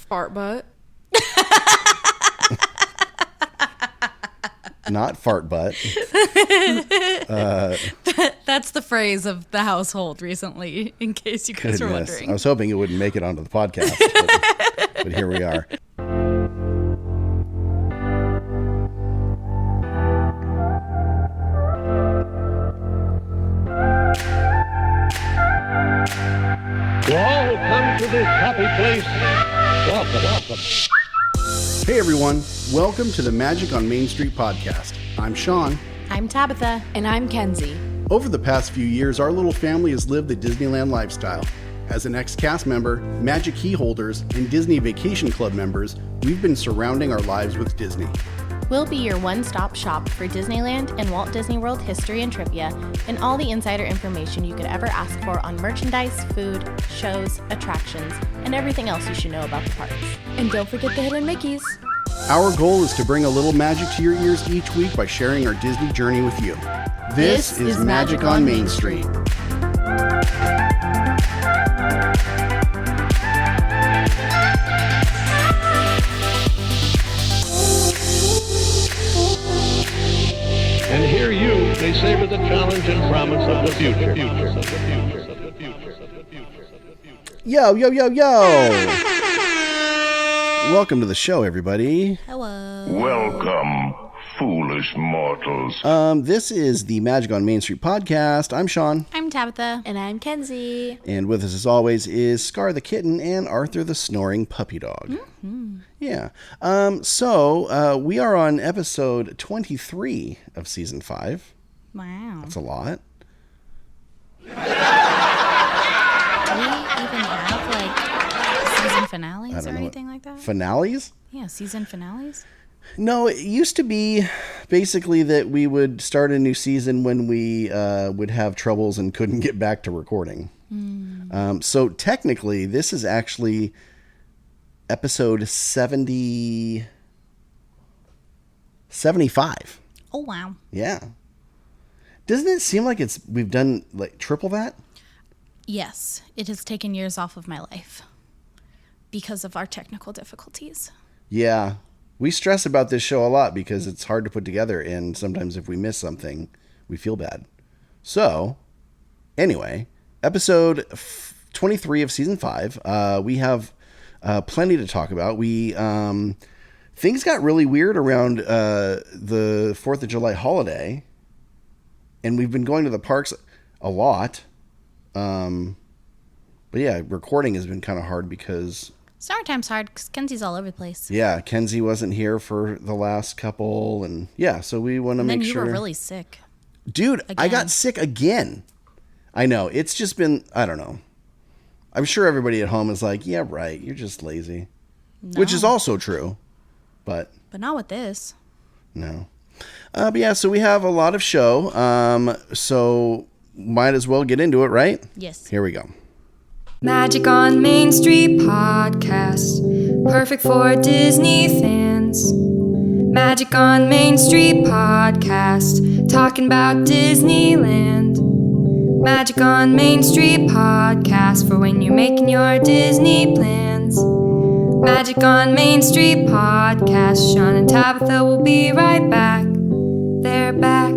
Fart butt. Not fart butt. That's the phrase of the household recently, in case you guys were wondering. I was hoping it wouldn't make it onto the podcast, but here we are. To all who come to this happy place, welcome. Hey everyone, welcome to the Magic on Main Street podcast. I'm Sean. I'm Tabitha. And I'm Kenzie. Over the past few years, our little family has lived the Disneyland lifestyle. As an ex-cast member, Magic key holders, and Disney Vacation Club members, we've been surrounding our lives with Disney. We'll be your one-stop shop for Disneyland and Walt Disney World history and trivia, and all the insider information you could ever ask for on merchandise, food, shows, attractions, and everything else you should know about the parks. And don't forget the hidden Mickeys. Our goal is to bring a little magic to your ears each week by sharing our Disney journey with you. This is Magic on Main Street. And here you may savor the challenge and promise of the future. Yo! Welcome to the show, everybody. Hello. Welcome, foolish mortals. This is the Magic on Main Street podcast. I'm Sean. I'm Tabitha. And I'm Kenzie. And with us, as always, is Scar the kitten and Arthur the snoring puppy dog. Mm-hmm. Yeah. So we are on episode 23 of season 5. Wow. That's a lot. Do we even have, like, season finales or anything like that? Finales? Yeah, season finales. No, it used to be basically that we would start a new season when we would have troubles and couldn't get back to recording. So technically, this is actually episode 75. Oh, wow. Yeah. Doesn't it seem like we've done like triple that? Yes, it has taken years off of my life because of our technical difficulties. Yeah. We stress about this show a lot because it's hard to put together, and sometimes if we miss something, we feel bad. So, anyway, episode 23 of season 5. We have plenty to talk about. Things got really weird around the 4th of July holiday, and we've been going to the parks a lot. But yeah, recording has been kind of hard because... Summertime's hard because Kenzie's all over the place. Yeah, Kenzie wasn't here for the last couple, and yeah, so we want to make sure... And then you were really sick. Dude, again. I got sick again. I know, it's just been, I don't know. I'm sure everybody at home is like, yeah, right, you're just lazy. No. Which is also true, but... But not with this. No. But yeah, so we have a lot of show, so might as well get into it, right? Yes. Here we go. Magic on Main Street podcast, perfect for Disney fans. Magic on Main Street podcast, talking about Disneyland. Magic on Main Street podcast, for when you're making your Disney plans. Magic on Main Street podcast, Sean and Tabitha will be right back. They're back.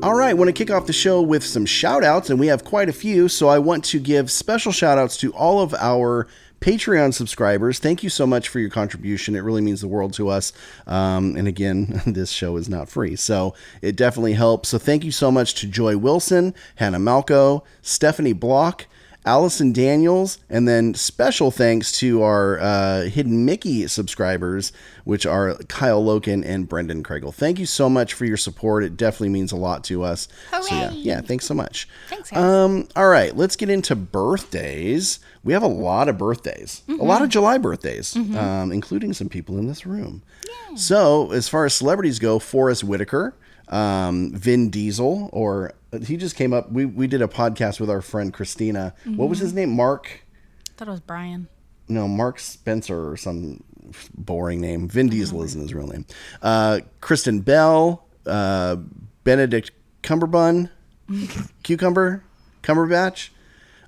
All right, I want to kick off the show with some shout-outs, and we have quite a few, so I want to give special shout-outs to all of our Patreon subscribers. Thank you so much for your contribution. It really means the world to us. And again, this show is not free, so it definitely helps. So thank you so much to Joy Wilson, Hannah Malco, Stephanie Block, Allison Daniels, and then special thanks to our Hidden Mickey subscribers, which are Kyle Loken and Brendan Craigle. Thank you so much for your support. It definitely means a lot to us. Hooray! So yeah, thanks so much. Thanks, guys. All right, let's get into birthdays. We have a lot of birthdays, a lot of July birthdays, including some people in this room. Yeah. So as far as celebrities go, Forrest Whitaker, Vin Diesel, or he just came up. We did a podcast with our friend Christina. What was his name? Mark? I thought it was Brian. No, Mark Spencer or some boring name. Vin Diesel isn't his real name. Kristen Bell, Benedict Cumberbatch,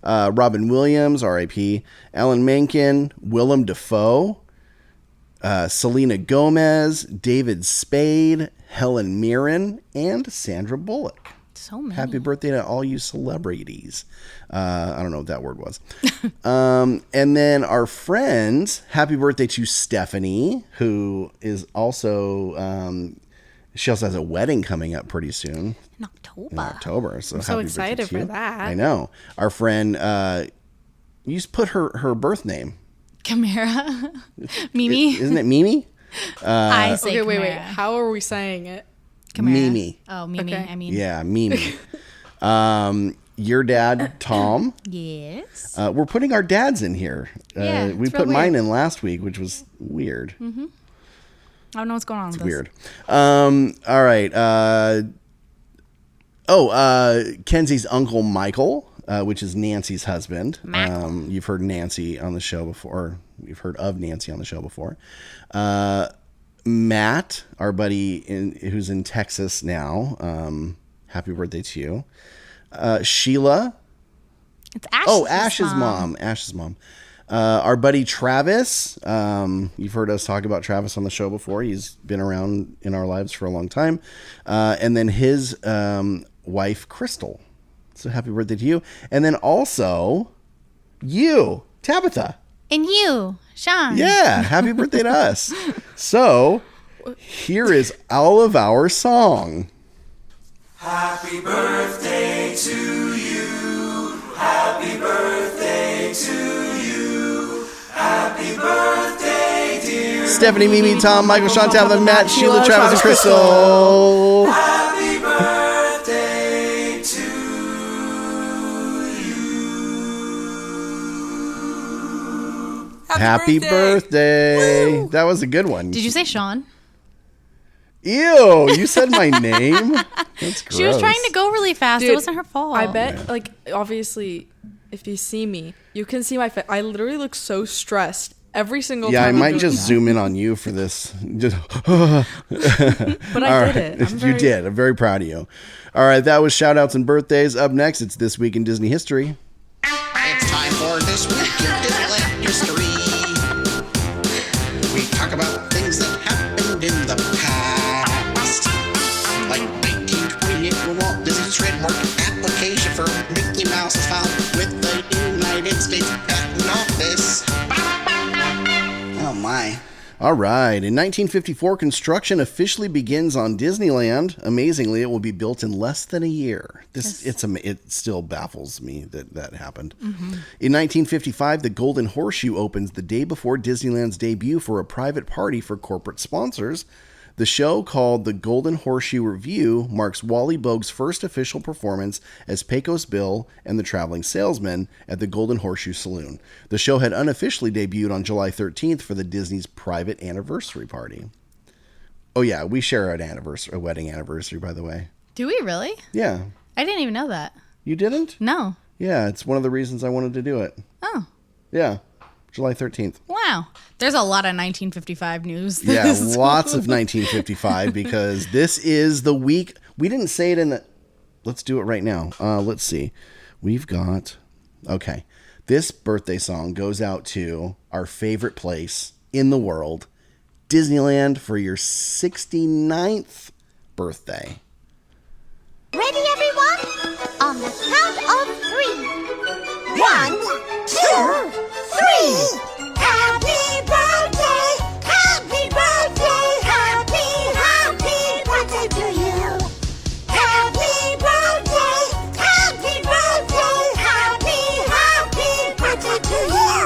Robin Williams, R.I.P., Alan Menken, Willem Dafoe, Selena Gomez, David Spade, Helen Mirren, and Sandra Bullock. So many. Happy birthday to all you celebrities. I don't know what that word was. And then our friends, happy birthday to Stephanie, who is also, she also has a wedding coming up pretty soon. In October. So I'm so happy excited birthday to for you. that. I know. Our friend, you just put her birth name. Chimera. Mimi. Isn't it Mimi? I say Okay, wait. Chimera. How are we saying it? Chimera. Mimi. Oh, Mimi. Okay. I mean. Yeah, Mimi. Your dad, Tom. Yes. We're putting our dads in here. Yeah, we it's put real mine weird. in last week, which was weird. I don't know what's going on with this. Weird. All right. Kenzie's uncle Michael, which is Nancy's husband. You've heard Nancy on the show before. Or you've heard of Nancy on the show before. Matt, our buddy who's in Texas now. Happy birthday to you. Sheila. It's Ash's Ash's mom. Ash's mom. Our buddy Travis. You've heard us talk about Travis on the show before. He's been around in our lives for a long time. And then his wife, Crystal. So happy birthday to you. And then also you, Tabitha. And you, Sean. Yeah, happy birthday to us. So here is all of our song. Happy birthday to you. Happy birthday to you. Happy birthday, dear Stephanie, Mimi, Tom, Michael, Sean, Tabitha, Matt, Sheila, Travis, and Crystal. Happy birthday to you. Happy birthday. That was a good one. Did you say Sean? Ew, you said my name? That's gross. She was trying to go really fast. Dude, It wasn't her fault. I bet, like, obviously, if you see me, you can see my face. I literally look so stressed every single Yeah, time. I I'm might doing just that. zoom in on you for this. Just But I All did right. it. You did. I'm very proud of you. All right, that was shout outs and birthdays. Up next, it's This Week in Disney History. It's time for This Week in Disneyland History. We talk about things that happened in the past. Like 1928, when Walt Disney's trademark application for Mickey Mouse is filed with the United States Patent Office. Oh my. All right. In 1954, construction officially begins on Disneyland. Amazingly, it will be built in less than a year. It still baffles me that happened. Mm-hmm. In 1955, the Golden Horseshoe opens the day before Disneyland's debut for a private party for corporate sponsors. The show, called the Golden Horseshoe Revue, marks Wally Bogue's first official performance as Pecos Bill and the Traveling Salesman at the Golden Horseshoe Saloon. The show had unofficially debuted on July 13th for the Disney's private anniversary party. Oh yeah, we share a wedding anniversary, by the way. Do we really? Yeah. I didn't even know that. You didn't? No. Yeah, it's one of the reasons I wanted to do it. Oh. Yeah. July 13th. Wow. There's a lot of 1955 news. Yeah, lots of 1955 because this is the week. We didn't say it in the. Let's do it right now. Let's see. We've got. Okay. This birthday song goes out to our favorite place in the world, Disneyland, for your 69th birthday. Ready, everyone? On the count of 3. 1, 2, 3. Happy birthday! Happy birthday! Happy birthday to you! Happy birthday! Happy birthday! Happy birthday to you!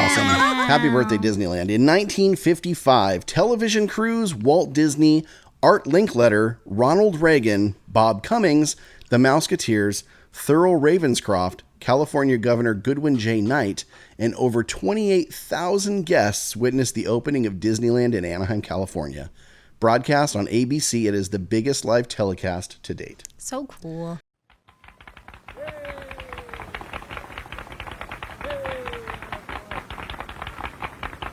Awesome. Happy birthday, Disneyland. In 1955, television crews Walt Disney, Art Linkletter, Ronald Reagan, Bob Cummings, the Mouseketeers, Thurl Ravenscroft, California Governor Goodwin J. Knight, and over 28,000 guests witnessed the opening of Disneyland in Anaheim, California. Broadcast on ABC, it is the biggest live telecast to date. So cool.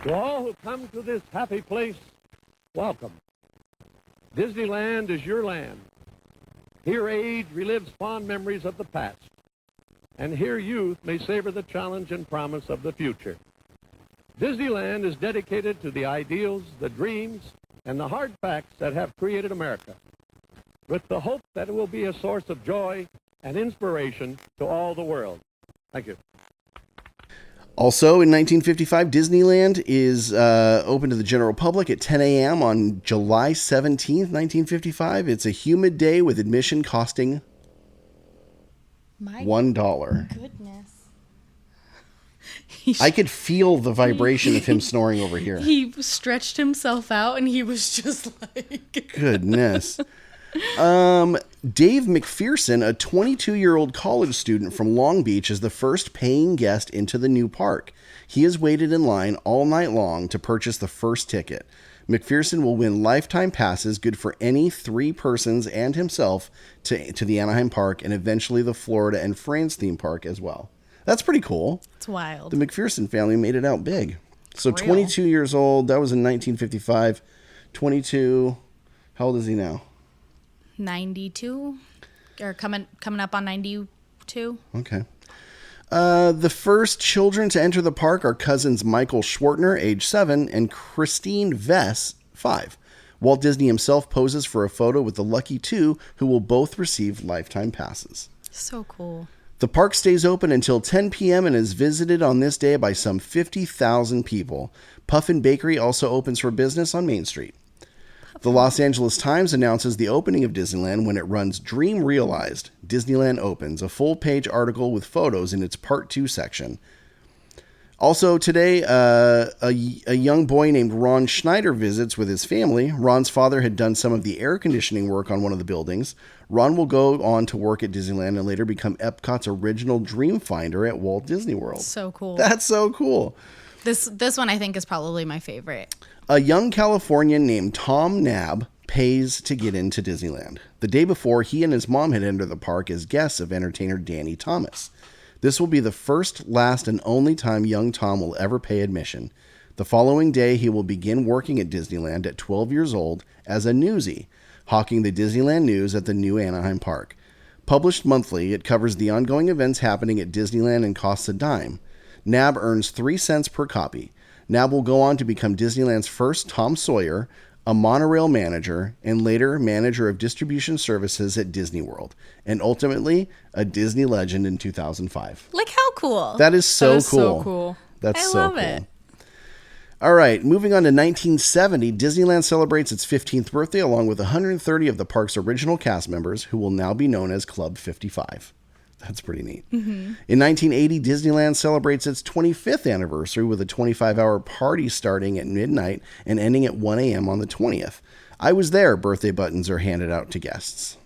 To all who come to this happy place, welcome. Disneyland is your land. Here age relives fond memories of the past. and here youth may savor the challenge and promise of the future. Disneyland is dedicated to the ideals, the dreams, and the hard facts that have created America, with the hope that it will be a source of joy and inspiration to all the world. Thank you. Also, in 1955, Disneyland is open to the general public at 10 a.m. on July 17th, 1955. It's a humid day with admission costing $1. Goodness. I could feel the vibration of him snoring over here. He stretched himself out and he was just like... Goodness. Dave McPherson, a 22-year-old college student from Long Beach, is the first paying guest into the new park. He has waited in line all night long to purchase the first ticket. McPherson will win lifetime passes good for any 3 persons and himself to the Anaheim Park and eventually the Florida and France theme park as well. That's pretty cool. It's wild. The McPherson family made it out big. So Real. 22 years old. That was in 1955. 22. How old is he now? 92 or coming up on 92. Okay. The first children to enter the park are cousins Michael Schwartner, age 7, and Christine Vess, 5. Walt Disney himself poses for a photo with the lucky 2, who will both receive lifetime passes. So cool. The park stays open until 10 p.m. and is visited on this day by some 50,000 people. Puffin Bakery also opens for business on Main Street. The Los Angeles Times announces the opening of Disneyland when it runs Dream Realized. Disneyland opens, a full-page article with photos in its Part 2 section. Also today, a young boy named Ron Schneider visits with his family. Ron's father had done some of the air conditioning work on one of the buildings. Ron will go on to work at Disneyland and later become Epcot's original dream finder at Walt Disney World. So cool. That's so cool. This one I think is probably my favorite. A young Californian named Tom Nab pays to get into Disneyland. The day before, he and his mom had entered the park as guests of entertainer Danny Thomas. This will be the first, last, and only time young Tom will ever pay admission. The following day, he will begin working at Disneyland at 12 years old as a newsie, hawking the Disneyland news at the new Anaheim Park. Published monthly, it covers the ongoing events happening at Disneyland and costs a dime. Nab earns 3 cents per copy. Nab will go on to become Disneyland's first Tom Sawyer, a monorail manager, and later manager of distribution services at Disney World, and ultimately a Disney legend in 2005. Look how cool. That is so cool. So cool. That's I so love cool. it. All right, moving on to 1970, Disneyland celebrates its 15th birthday along with 130 of the park's original cast members, who will now be known as Club 55. That's pretty neat. Mm-hmm. In 1980, Disneyland celebrates its 25th anniversary with a 25-hour party starting at midnight and ending at 1 a.m. on the 20th. I was there. Birthday buttons are handed out to guests.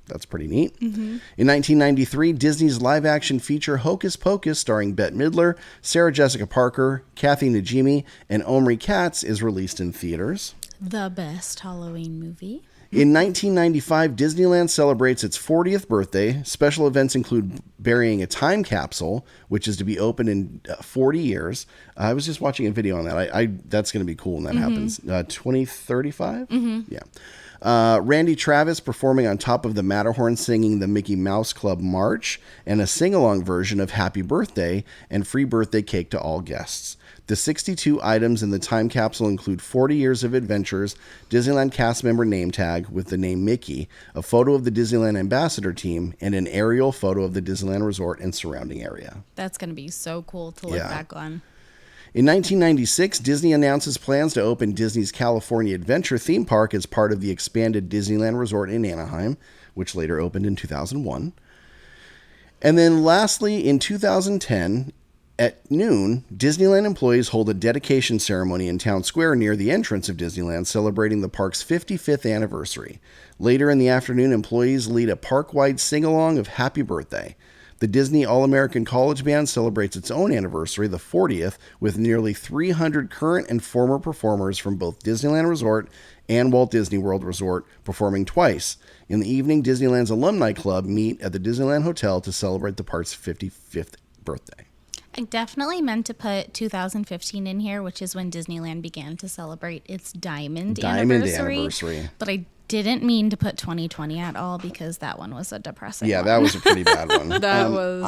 That's pretty neat. Mm-hmm. In 1993, Disney's live-action feature Hocus Pocus, starring Bette Midler, Sarah Jessica Parker, Kathy Najimy, and Omri Katz, is released in theaters. The best Halloween movie. In 1995, Disneyland celebrates its 40th birthday. Special events include burying a time capsule, which is to be open in 40 years. I was just watching a video on that. That's going to be cool when that happens. 2035? Yeah. Randy Travis performing on top of the Matterhorn singing the Mickey Mouse Club March and a sing-along version of Happy Birthday and free birthday cake to all guests. The 62 items in the time capsule include 40 years of adventures, Disneyland cast member name tag with the name Mickey, a photo of the Disneyland ambassador team, and an aerial photo of the Disneyland Resort and surrounding area. That's going to be so cool to look back on. In 1996, Disney announces plans to open Disney's California Adventure theme park as part of the expanded Disneyland Resort in Anaheim, which later opened in 2001. And then lastly, in 2010, at noon, Disneyland employees hold a dedication ceremony in Town Square near the entrance of Disneyland, celebrating the park's 55th anniversary. Later in the afternoon, employees lead a park-wide sing-along of Happy Birthday. The Disney All-American College Band celebrates its own anniversary, the 40th, with nearly 300 current and former performers from both Disneyland Resort and Walt Disney World Resort performing twice. In the evening, Disneyland's Alumni Club meet at the Disneyland Hotel to celebrate the park's 55th birthday. I definitely meant to put 2015 in here, which is when Disneyland began to celebrate its diamond anniversary. But I didn't mean to put 2020 at all because that one was a depressing Yeah, one. that was a pretty bad one. That was.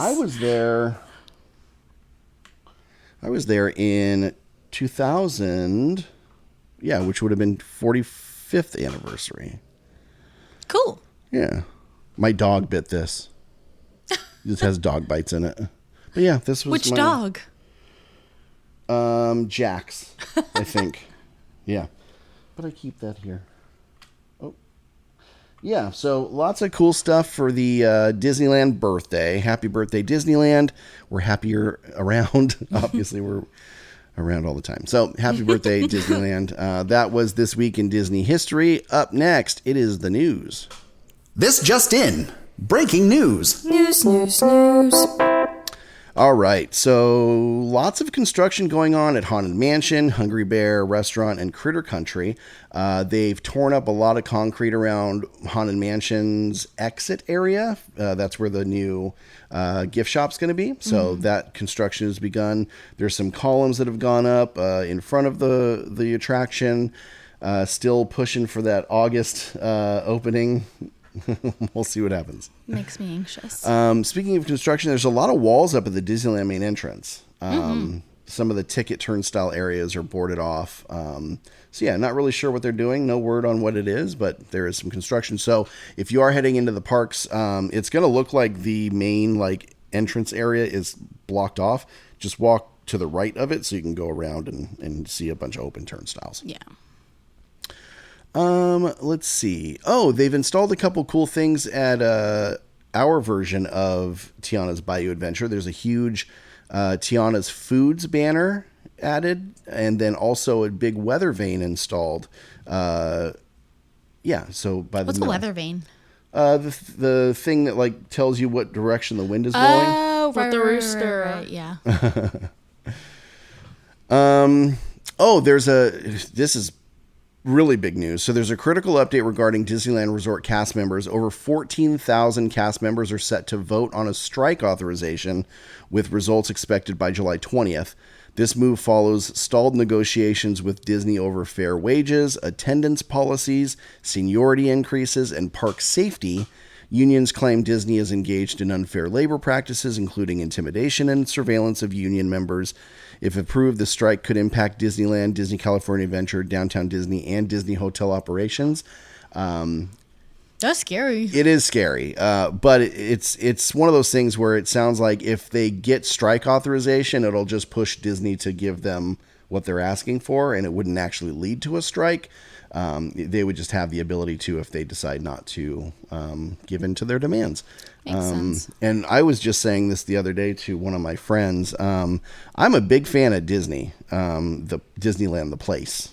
I was there in 2000. Yeah, which would have been 45th anniversary. Cool. Yeah. My dog bit this. This has dog bites in it. But yeah, this was Which dog? Jax, I think. Yeah. But I keep that here. Oh. Yeah, so lots of cool stuff for the Disneyland birthday. Happy birthday, Disneyland. We're happier around. Obviously, we're around all the time. So happy birthday, Disneyland. That was This Week in Disney History. Up next, it is the news. This just in. Breaking news. News. All right, so lots of construction going on at Haunted Mansion, Hungry Bear Restaurant, and Critter Country. They've torn up a lot of concrete around Haunted Mansion's exit area. That's where the new gift shop's going to be. So that construction has begun. There's some columns that have gone up in front of the attraction. Still pushing for that August opening. We'll see what happens. Makes me anxious. Speaking of construction, there's a lot of walls up at the Disneyland main entrance. Some of the ticket turnstile areas are boarded off. So yeah, not really sure what they're doing. No word on what it is, but there is some construction. So if you are heading into the parks, it's going to look like the main entrance area is blocked off. Just walk to the right of it so you can go around and see a bunch of open turnstiles. Yeah. Let's see. Oh, they've installed a couple cool things at our version of Tiana's Bayou Adventure. There's a huge Tiana's Foods banner added, and then also a big weather vane installed. Yeah, so by the What's a weather vane? The thing that tells you what direction the wind is blowing. Oh, With the rooster. Right, yeah. This is really big news. So there's a critical update regarding Disneyland Resort cast members. Over 14,000 cast members are set to vote on a strike authorization, with results expected by July 20th. This move follows stalled negotiations with Disney over fair wages, attendance policies, seniority increases, and park safety. Unions claim Disney is engaged in unfair labor practices, including intimidation and surveillance of union members. If approved, the strike could impact Disneyland, Disney California Adventure, Downtown Disney, and Disney hotel operations. That's scary. It is scary, but it's one of those things where it sounds like if they get strike authorization, it'll just push Disney to give them what they're asking for, and it wouldn't actually lead to a strike. They would just have the ability to if they decide not to give in to their demands. Makes sense. And I was just saying this the other day to one of my friends. I'm a big fan of Disney, the Disneyland, the place.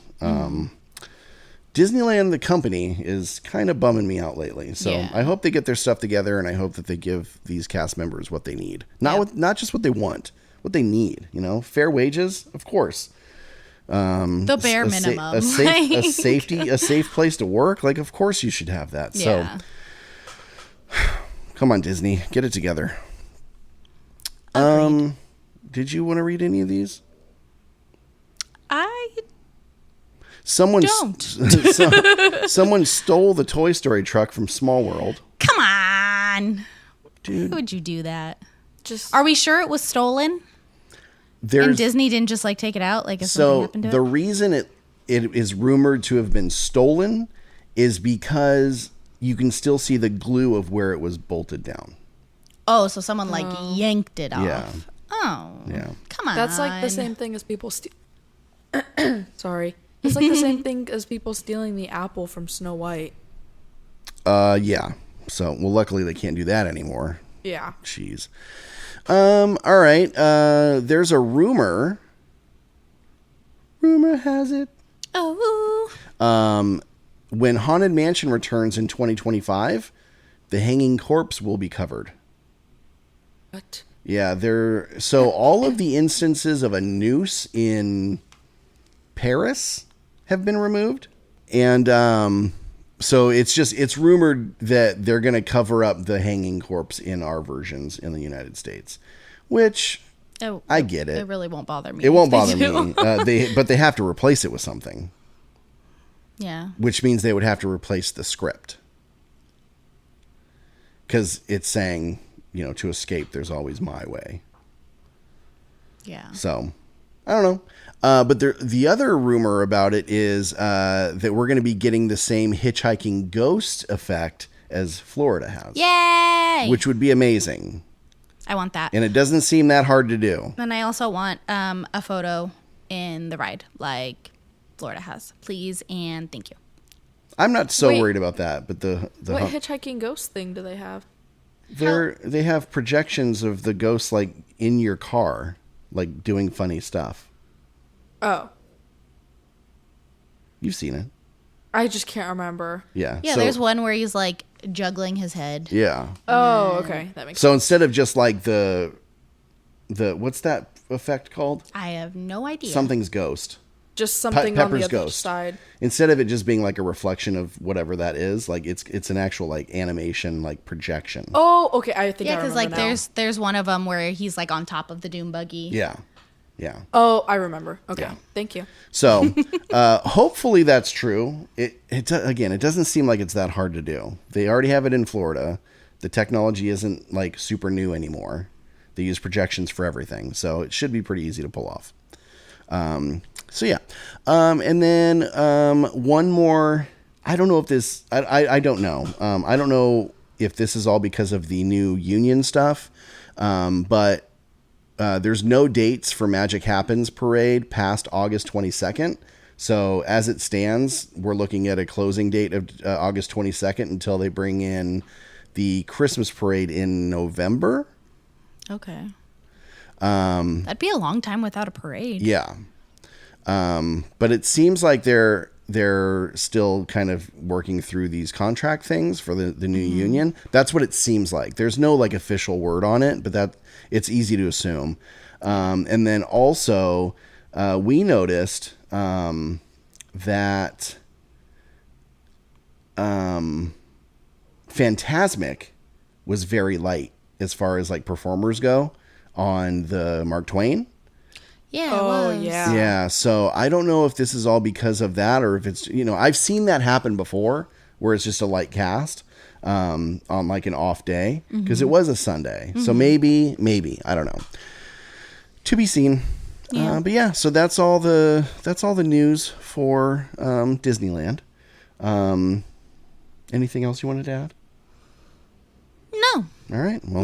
Disneyland, the company, is kind of bumming me out lately. So Yeah. I hope they get their stuff together, and I hope that they give these cast members what they need. Not just what they want, what they need. Fair wages, of course. The bare minimum. A safe place to work. Of course you should have that. Yeah. So come on, Disney, get it together. Agreed. Did you want to read any of these? I Someone don't. Someone stole the Toy Story truck from Small World. Come on. Dude. Who would you do that? Are we sure it was stolen? And Disney didn't just take it out if something happened to the it? reason it is rumored to have been stolen is because you can still see the glue of where it was bolted down. Oh, so someone yanked it off. Yeah. Oh. Yeah. Come on. That's the same thing as people Sorry. It's the same thing as people stealing the apple from Snow White. Yeah. So, luckily they can't do that anymore. Yeah. Jeez. All right. There's a rumor. Rumor has it. Oh. When Haunted Mansion returns in 2025, the hanging corpse will be covered. What? Yeah, so all of the instances of a noose in Paris have been removed. And so it's rumored that they're going to cover up the hanging corpse in our versions in the United States, which I get it. It really won't bother me. It won't if bother they do. me. But they have to replace it with something. Yeah. Which means they would have to replace the script. Because it's saying, to escape, there's always my way. Yeah. So, I don't know. But the other rumor about it is that we're going to be getting the same hitchhiking ghost effect as Florida has. Yay! Which would be amazing. I want that. And it doesn't seem that hard to do. And I also want a photo in the ride like Florida has. Please and thank you. I'm not so Wait. worried about that, but the What hitchhiking ghost thing do they have? they have projections of the ghosts like in your car, like doing funny stuff. Oh. You've seen it. I just can't remember. Yeah. Yeah, so, there's one where he's like juggling his head. Yeah. Oh, okay. That makes sense. So instead of just like the what's that effect called? I have no idea. Something's ghost. Just something on the Pepper's other ghost. side. Instead of it just being like a reflection of whatever that is, like it's an actual like animation like projection. Oh, okay. I think Yeah, I because remember like now. there's one of them where he's like on top of the doom buggy. Yeah. Yeah. Oh, I remember. Okay. Yeah. Thank you. So hopefully that's true. It doesn't seem like it's that hard to do. They already have it in Florida. The technology isn't like super new anymore. They use projections for everything, so it should be pretty easy to pull off. So yeah. And then one more. I don't know if this. I don't know. I don't know if this is all because of the new union stuff. But there's no dates for Magic Happens Parade past August 22nd. So as it stands, we're looking at a closing date of August 22nd until they bring in the Christmas parade in November. Okay. That'd be a long time without a parade. Yeah. But it seems like they're still kind of working through these contract things for the new union. That's what it seems like. There's no like official word on it, but that it's easy to assume. And then also, we noticed that Fantasmic was very light as far as like performers go on the Mark Twain. Yeah. Oh, it was. yeah. Yeah, so I don't know if this is all because of that or if it's, I've seen that happen before where it's just a light cast on like an off day because it was a Sunday. So maybe, I don't know. To be seen. Yeah. But yeah, so that's all the news for Disneyland. Anything else you wanted to add? No. All right. Well,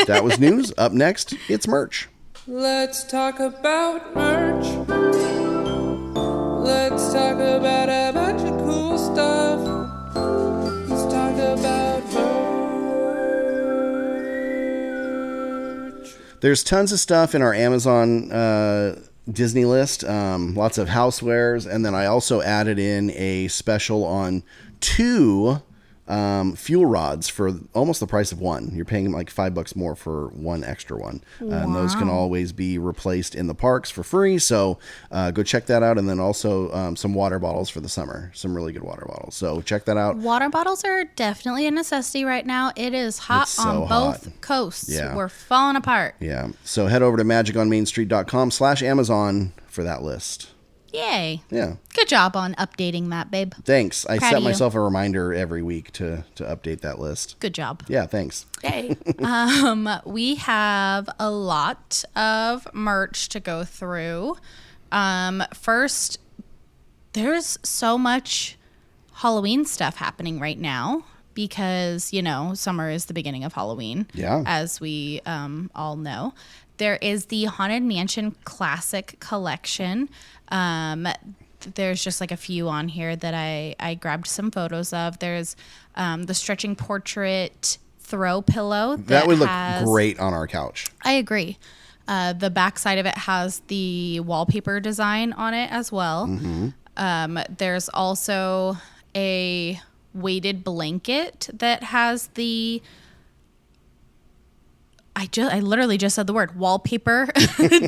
that was news. Up next, it's merch. Let's talk about merch. Let's talk about a bunch of cool stuff. Let's talk about merch. There's tons of stuff in our Amazon Disney list. Lots of housewares. And then I also added in a special on 2 fuel rods for almost the price of one. You're paying like $5 more for one extra one. And those can always be replaced in the parks for free. So go check that out. And then also some water bottles for the summer. Some really good water bottles. So check that out. Water bottles are definitely a necessity right now. It is hot It's so on both coasts. Yeah. We're falling apart. Yeah. So head over to magiconmainstreet.com/Amazon for that list. Yay. Yeah. Good job on updating that, babe. Thanks. I Proud set of you. myself a reminder every week to update that list. Good job. Yeah, thanks. Yay. We have a lot of merch to go through. First, there's so much Halloween stuff happening right now because, summer is the beginning of Halloween. Yeah. As we all know. There is the Haunted Mansion Classic Collection. There's just like a few on here that I grabbed some photos of. There's the stretching portrait throw pillow. That would look has, great on our couch. I agree. The back side of it has the wallpaper design on it as well. There's also a weighted blanket that has the... I literally just said the word wallpaper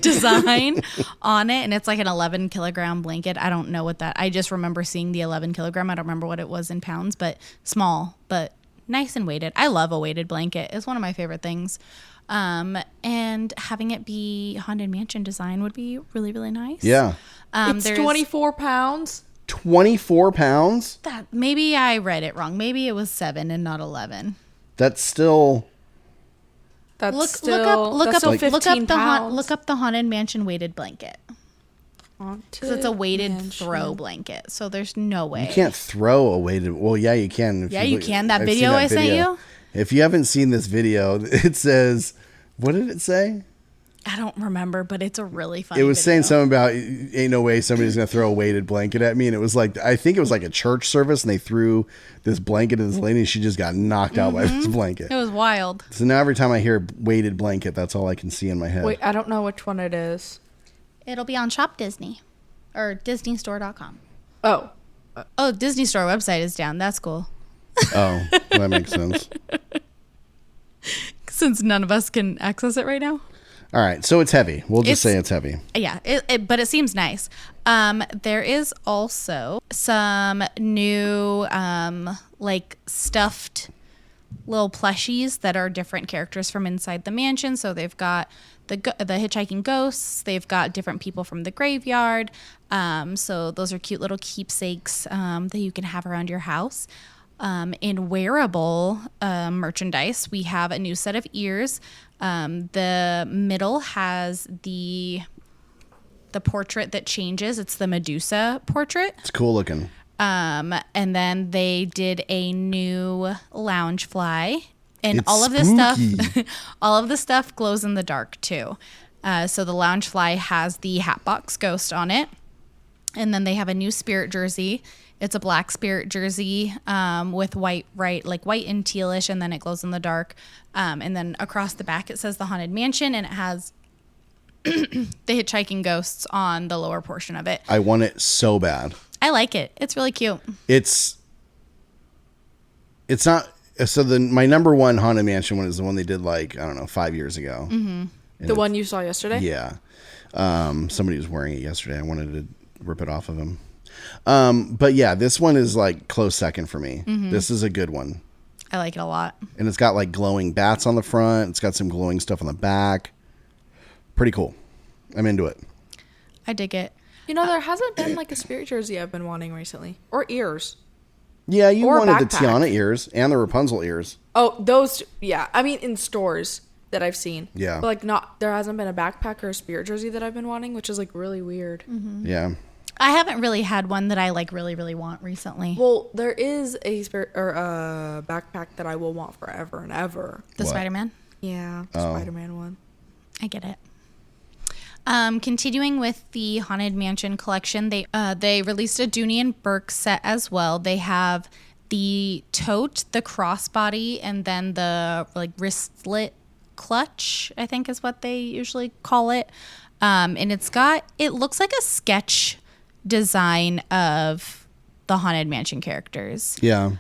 design on it. And it's like an 11 kilogram blanket. I don't know what that, I just remember seeing the 11 kilogram. I don't remember what it was in pounds, but small, but nice and weighted. I love a weighted blanket. It's one of my favorite things. And having it be Haunted Mansion design would be really, really nice. Yeah. It's 24 pounds. 24 pounds? That maybe I read it wrong. Maybe it was 7 and not 11. That's still... That's Look still up pounds. the Haunted Mansion weighted blanket. Because it's a weighted Mansion. throw blanket. So there's no way. You can't throw a weighted... Well, yeah, you can. Yeah, you can. That video I sent you? If you haven't seen this video, it says... What did it say? I don't remember, but it's a really funny It was video. saying something about, ain't no way somebody's going to throw a weighted blanket at me. And it was like, I think it was like a church service, and they threw this blanket at this lady, and she just got knocked out by this blanket. It was wild. So now every time I hear weighted blanket, that's all I can see in my head. Wait, I don't know which one it is. It'll be on Shop Disney or DisneyStore.com. Oh. Oh, Disney Store website is down. That's cool. Oh, that makes sense. Since none of us can access it right now. All right, so it's heavy. We'll just say it's heavy. Yeah, but it seems nice. There is also some new like stuffed little plushies that are different characters from inside the mansion. So they've got the hitchhiking ghosts. They've got different people from the graveyard. So those are cute little keepsakes that you can have around your house. In wearable merchandise, we have a new set of ears. The middle has the portrait that changes. It's the Medusa portrait. It's cool looking. And then they did a new lounge fly. And It's all of this spooky. stuff, all of the stuff glows in the dark too. So the lounge fly has the Hatbox Ghost on it. And then they have a new spirit jersey. It's a black spirit jersey with white and tealish, and then it glows in the dark. And then across the back it says the Haunted Mansion, and it has the hitchhiking ghosts on the lower portion of it. I want it so bad. I like it. It's really cute. It's not... So my number one Haunted Mansion one is the one they did 5 years ago. Mm-hmm. The one you saw yesterday? Yeah. Somebody was wearing it yesterday. I wanted to rip it off of him. But yeah, this one is close second for me. Mm-hmm. This is a good one. I like it a lot. And it's got glowing bats on the front. It's got some glowing stuff on the back. Pretty cool. I'm into it. I dig it. You know, there hasn't been a spirit jersey I've been wanting recently. Or ears. Yeah, you Or a wanted the backpack. Tiana ears and the Rapunzel ears. Oh, those, yeah. I mean, in stores that I've seen. Yeah. But there hasn't been a backpack or a spirit jersey that I've been wanting, which is really weird. Mm-hmm. Yeah. I haven't really had one that I really, really want recently. Well, there is a spirit or a backpack that I will want forever and ever. The Spider-Man? Yeah, the Oh. Spider-Man one. I get it. Continuing with the Haunted Mansion collection, they released a Dooney and Burke set as well. They have the tote, the crossbody, and then the wristlet clutch, I think is what they usually call it. And it looks like a sketch design of the Haunted Mansion characters. Yeah.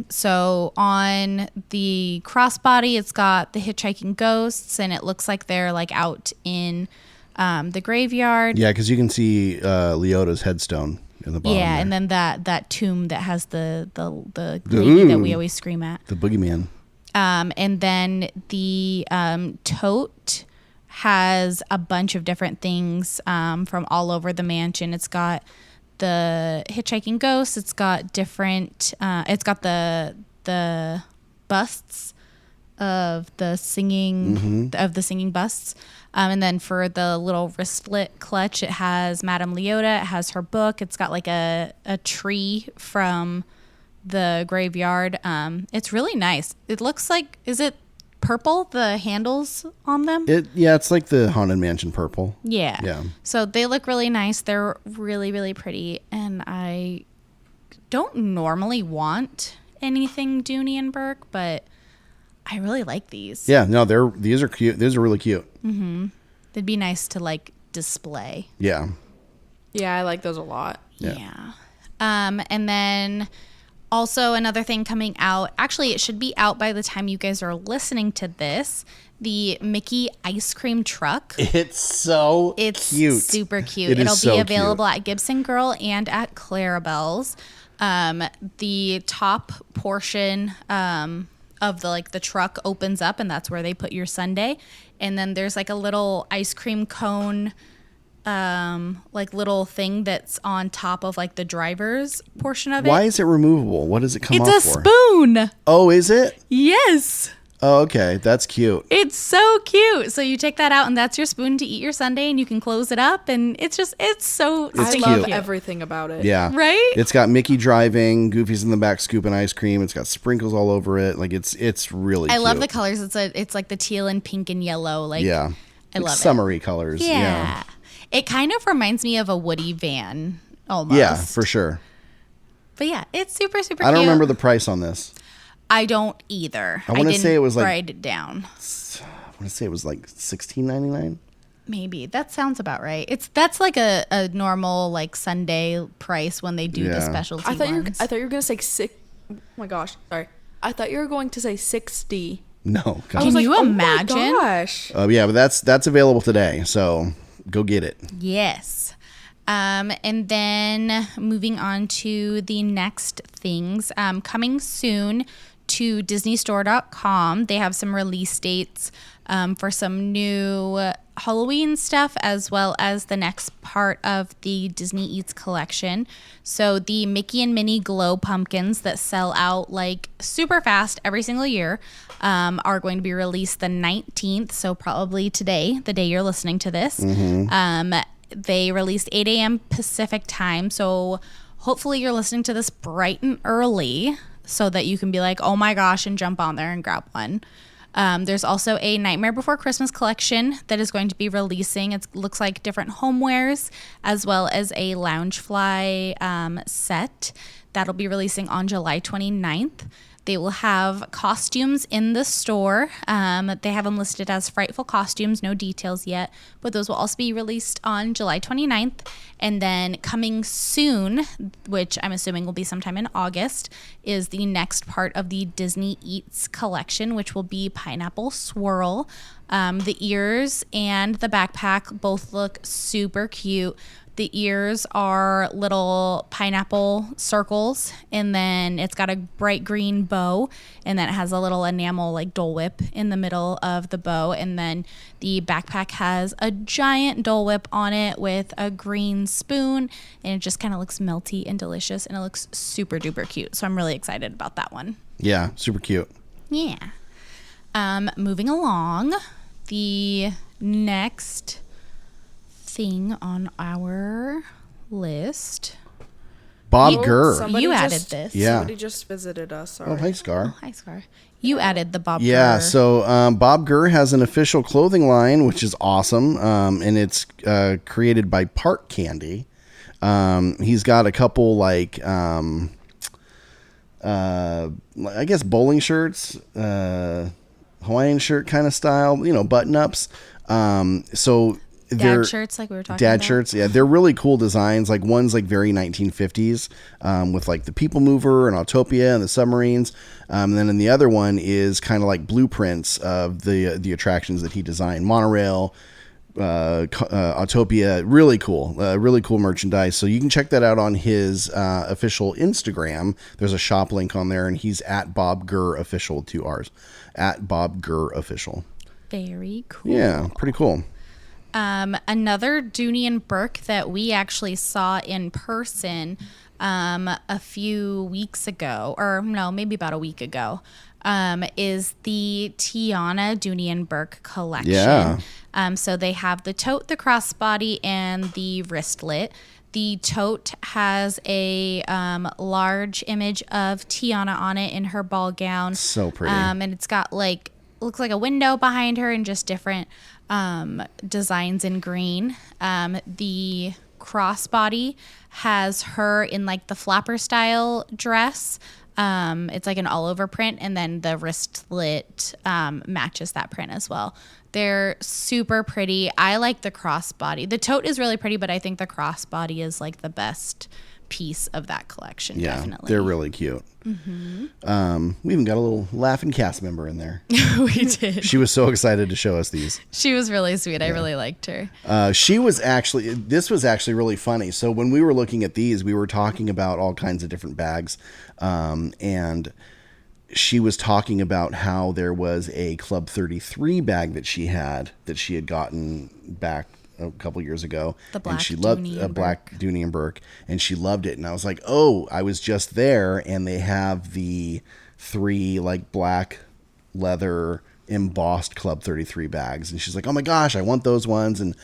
So on the crossbody, it's got the hitchhiking ghosts, and it looks like they're out in the graveyard. Yeah, because you can see Leota's headstone in the bottom. Yeah, there. and then that tomb that has the lady that we always scream at. The boogeyman. And then the tote has a bunch of different things from all over the mansion. It's got the hitchhiking ghosts. It's got different. It's got the busts of the singing busts. And then for the little wristlet clutch, it has Madame Leota. It has her book. It's got a tree from the graveyard. It's really nice. It looks like, is it purple, the handles on them? It's like the Haunted Mansion purple. Yeah. Yeah. So they look really nice. They're really, really pretty. And I don't normally want anything Dooney and Burke, but I really like these. Yeah, no, these are cute. These are really cute. Mm-hmm. They'd be nice to display. Yeah. Yeah, I like those a lot. Yeah. And then also another thing coming out, actually it should be out by the time you guys are listening to this, the Mickey ice cream truck. It's so cute. Super cute. It is It'll so be available cute. at Gibson Girl and at Clarabelle's. The top portion of the truck opens up, and that's where they put your sundae. And then there's a little ice cream cone like little thing that's on top of like the driver's portion of it. Why is it removable? What does it come It's off a for? spoon. Oh, is it? Yes. Oh, okay. That's cute. It's so cute. So you take that out and that's your spoon to eat your sundae, and you can close it up, and it's so It's I cute. love everything about it. Yeah. Right? It's got Mickey driving, Goofy's in the back scooping ice cream. It's got sprinkles all over it. Like it's really I cute. love the colors. It's like the teal and pink and yellow. Like Yeah. I love summery colors. it. Yeah. It kind of reminds me of a Woody van almost. Yeah, for sure. But yeah, it's super, super I don't cute. remember the price on this. I don't either. I wanna didn't say it was like- write it down. I want to say it was like $16.99. Maybe that sounds about right. That's like a normal like Sunday price when they do the specialty I thought ones. you were gonna say six. Oh my gosh, sorry. I thought you were going to say 60. No. I was Can you "Oh my imagine? gosh. Yeah, but that's available today. So go get it. Yes. And then moving on to the next things, coming soon to DisneyStore.com. They have some release dates for some new Halloween stuff, as well as the next part of the Disney Eats collection. So the Mickey and Minnie glow pumpkins that sell out like super fast every single year are going to be released the 19th. So probably today, the day you're listening to this. They released 8 a.m. Pacific time. So hopefully you're listening to this bright and early so that you can be like, oh my gosh, and jump on there and grab one. There's also a Nightmare Before Christmas collection that is going to be releasing. It looks like different homewares as well as a Loungefly set that'll be releasing on July 29th. They will have costumes in the store. They have them listed as Frightful Costumes, no details yet, but those will also be released on July 29th. And then coming soon, which I'm assuming will be sometime in August, is the next part of the Disney Eats collection, which will be Pineapple Swirl. The ears and the backpack both look super cute. The ears are little pineapple circles, and then it's got a bright green bow, and then it has a little enamel like Dole Whip in the middle of the bow, and then the backpack has a giant Dole Whip on it with a green spoon, and it just kind of looks melty and delicious, and it looks super duper cute. So I'm really excited about that one. Yeah, super cute. Yeah. Moving along, the next thing on our list. Bob Gurr. Somebody You added just- this. Yeah. Somebody just visited us. Sorry. Oh, hi, Scar. Hi, Scar. You added the Bob Yeah, Gurr. so Bob Gurr has an official clothing line, which is awesome, and it's created by Park Candy. He's got a couple like I guess bowling shirts, Hawaiian shirt kind of style, button ups. So they're Dad shirts like we were talking dad about. shirts. Yeah, they're really cool designs. Like one's like very 1950s with like the People Mover and Autopia and the submarines. And then in the other one is kind of like blueprints of the attractions that he designed. Monorail, Autopia, really cool merchandise. So you can check that out on his official Instagram. There's a shop link on there, and he's at Bob Gurr Official, 2 R's, at Bob Gurr Official. Very cool. Yeah, pretty cool. Another Dooney and Burke that we actually saw in person a few weeks ago, or no, maybe about a week ago, is the Tiana Dooney and Burke collection. Yeah. So they have the tote, the crossbody, and the wristlet. The tote has a large image of Tiana on it in her ball gown. So pretty. And it's got looks like a window behind her and just different designs in green. The crossbody has her in like the flapper style dress. It's like an all over print, and then the wristlet matches that print as well. They're super pretty. I like the crossbody. The tote is really pretty, but I think the crossbody is like the best piece of that collection. Yeah, definitely. they're really cute. Mm-hmm. We even got a little laughing cast member in there. We did. She was so excited to show us these. She was really sweet. I really liked her. This was actually really funny. So when we were looking at these, we were talking about all kinds of different bags. And she was talking about how there was a Club 33 bag that she had gotten back a couple years ago. The Black and she loved Dooney and Black Dooney and Burke, and she loved it. And I was like, oh, I was just there, and they have the 3 like black leather embossed Club 33 bags, and she's like, oh my gosh, I want those ones. And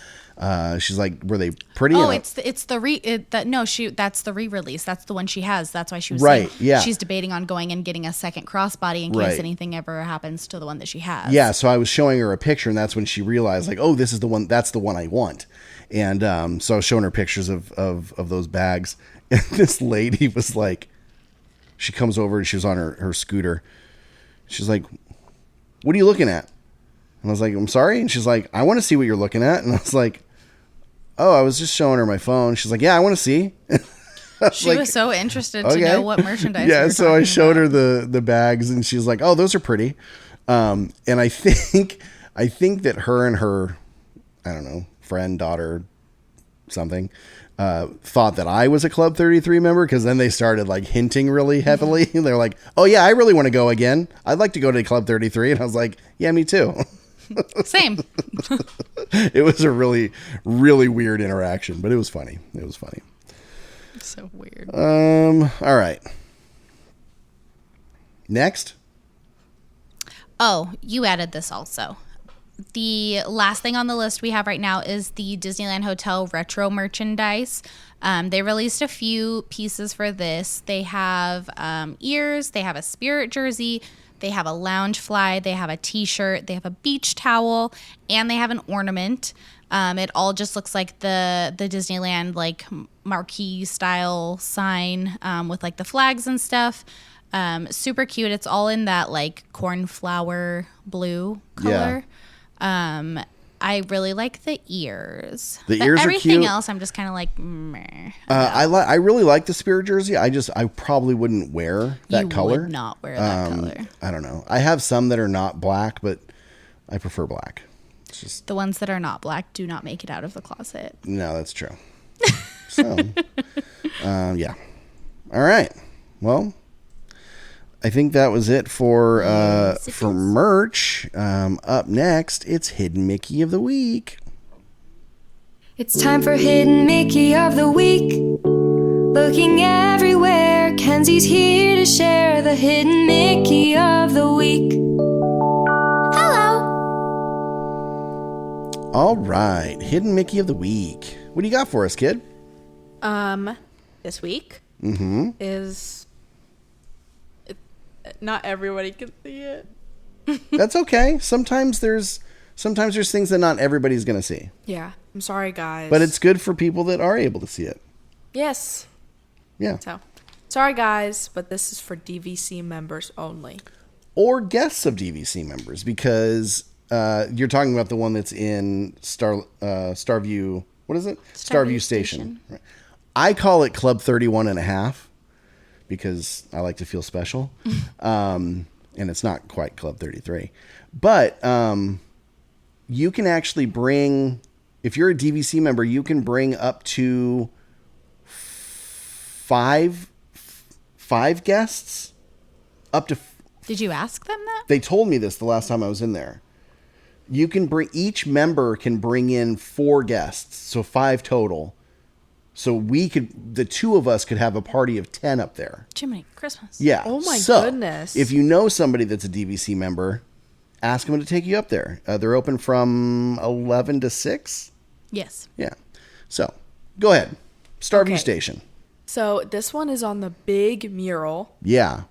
she's like, were they pretty? Oh, that's the re-release. That's the one she has. That's why she was right. saying Yeah, she's debating on going and getting a second crossbody in case right. anything ever happens to the one that she has. Yeah, so I was showing her a picture, and that's when she realized, like, oh, this is the one. That's the one I want. And so I was showing her pictures of those bags, and this lady was like, she comes over and she was on her scooter. She's like, what are you looking at? And I was like, I'm sorry. And she's like, I want to see what you're looking at. And I was like, oh, I was just showing her my phone. She's like, yeah, I want to see. She was so interested to know what merchandise. Yeah, so I showed her the bags, and she's like, oh, those are pretty. And I think that her and her, I don't know, friend, daughter, something, thought that I was a Club 33 member, because then they started like hinting really heavily. They're like, oh yeah, I really want to go again. I'd like to go to Club 33. And I was like, yeah, me too. Same. It was a really, really weird interaction, but it was funny. It was funny. So weird. All right. Next. Oh, you added this also. The last thing on the list we have right now is the Disneyland Hotel retro merchandise. They released a few pieces for this. They have ears, they have a Spirit jersey, they have a lounge fly, they have a t-shirt, they have a beach towel, and they have an ornament. It all just looks like the Disneyland like marquee style sign with like the flags and stuff. Super cute. It's all in that like cornflower blue color. Yeah. I really like the ears. The ears are cute. Everything else, I'm just kind of like, meh. I really like the Spirit jersey. I probably wouldn't wear that color. You would not wear that color. I don't know. I have some that are not black, but I prefer black. It's just the ones that are not black do not make it out of the closet. No, that's true. So, yeah. All right. Well, I think that was it for merch. Up next, it's Hidden Mickey of the Week. It's time for Hidden Mickey of the Week. Looking everywhere, Kenzie's here to share the Hidden Mickey of the Week. Hello! All right, Hidden Mickey of the Week. What do you got for us, kid? This week Mm-hmm. is... Not everybody can see it. That's okay. Sometimes there's things that not everybody's going to see. Yeah. I'm sorry, guys. But it's good for people that are able to see it. Yes. Yeah. So, sorry, guys, but this is for DVC members only. Or guests of DVC members, because you're talking about the one that's in Starview. What is it? Starview Station. Right. I call it Club 31.5. Because I like to feel special. And it's not quite Club 33. But you can actually bring, if you're a DVC member, you can bring up to five guests. Up to. Did you ask them that? They told me this the last time I was in there. You can each member can bring in 4 guests. So 5 total. So the 2 of us could have a party of 10 up there. Jiminy Christmas. Yeah. Oh my goodness. If you know somebody that's a DVC member, ask them to take you up there. They're open from 11 to 6. Yes. Yeah. So go ahead. Starview Station. So this one is on the big mural. Yeah.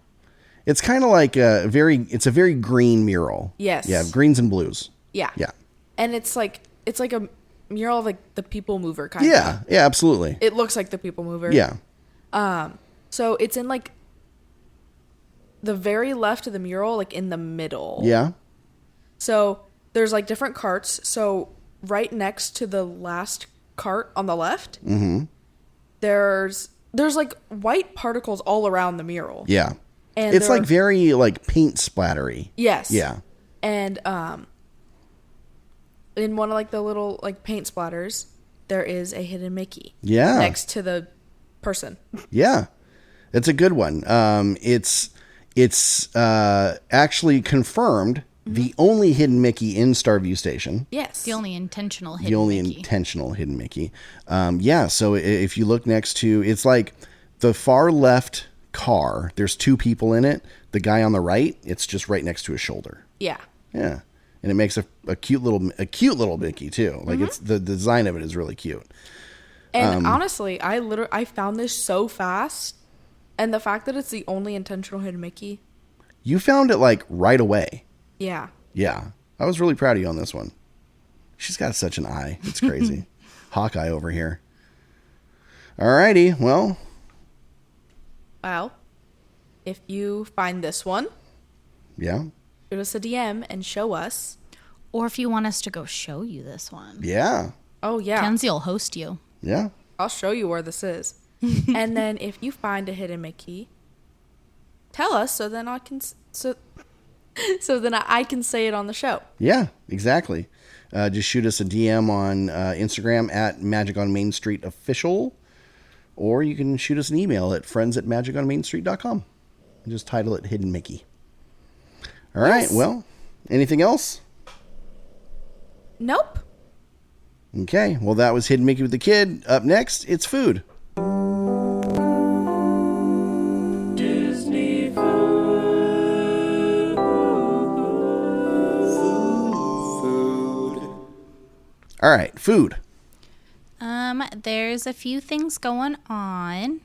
It's kind of like it's a very green mural. Yes. Yeah. Greens and blues. Yeah. Yeah. And it's like a mural of like the People Mover kind of. Yeah. Yeah, absolutely. It looks like the People Mover. Yeah. So it's in like the very left of the mural, like in the middle. Yeah. So there's like different carts. So right next to the last cart on the left, mm-hmm. there's like white particles all around the mural. Yeah. And it's like very like paint splattery. Yes. Yeah. And in one of like the little like paint splatters, there is a hidden Mickey. Yeah. Next to the person. Yeah. It's a good one. It's actually confirmed the only hidden Mickey in Starview Station. Yes. The only intentional hidden The only Mickey. intentional hidden Mickey. So if you look next to, it's like the far left car, there's two people in it. The guy on the right, it's just right next to his shoulder. Yeah. Yeah. And it makes a cute little Mickey too. Like it's the design of it is really cute. And honestly, I found this so fast, and the fact that it's the only intentional hidden Mickey. You found it like right away. Yeah. Yeah. I was really proud of you on this one. She's got such an eye. It's crazy. Hawkeye over here. Alrighty. Well, if you find this one, yeah. shoot us a DM and show us. Or if you want us to go show you this one. Yeah. Oh, yeah. Kenzie will host you. Yeah. I'll show you where this is. And then if you find a hidden Mickey, tell us so then I can I can say it on the show. Yeah, exactly. Just shoot us a DM on Instagram at Magic on Main Street Official, or you can shoot us an email at friends@magiconmainstreet.com. Just title it Hidden Mickey. All right. Yes. Well, anything else? Nope. Okay. Well, that was Hidden Mickey with the Kid. Up next, it's food. Disney food. All right, food. There's a few things going on.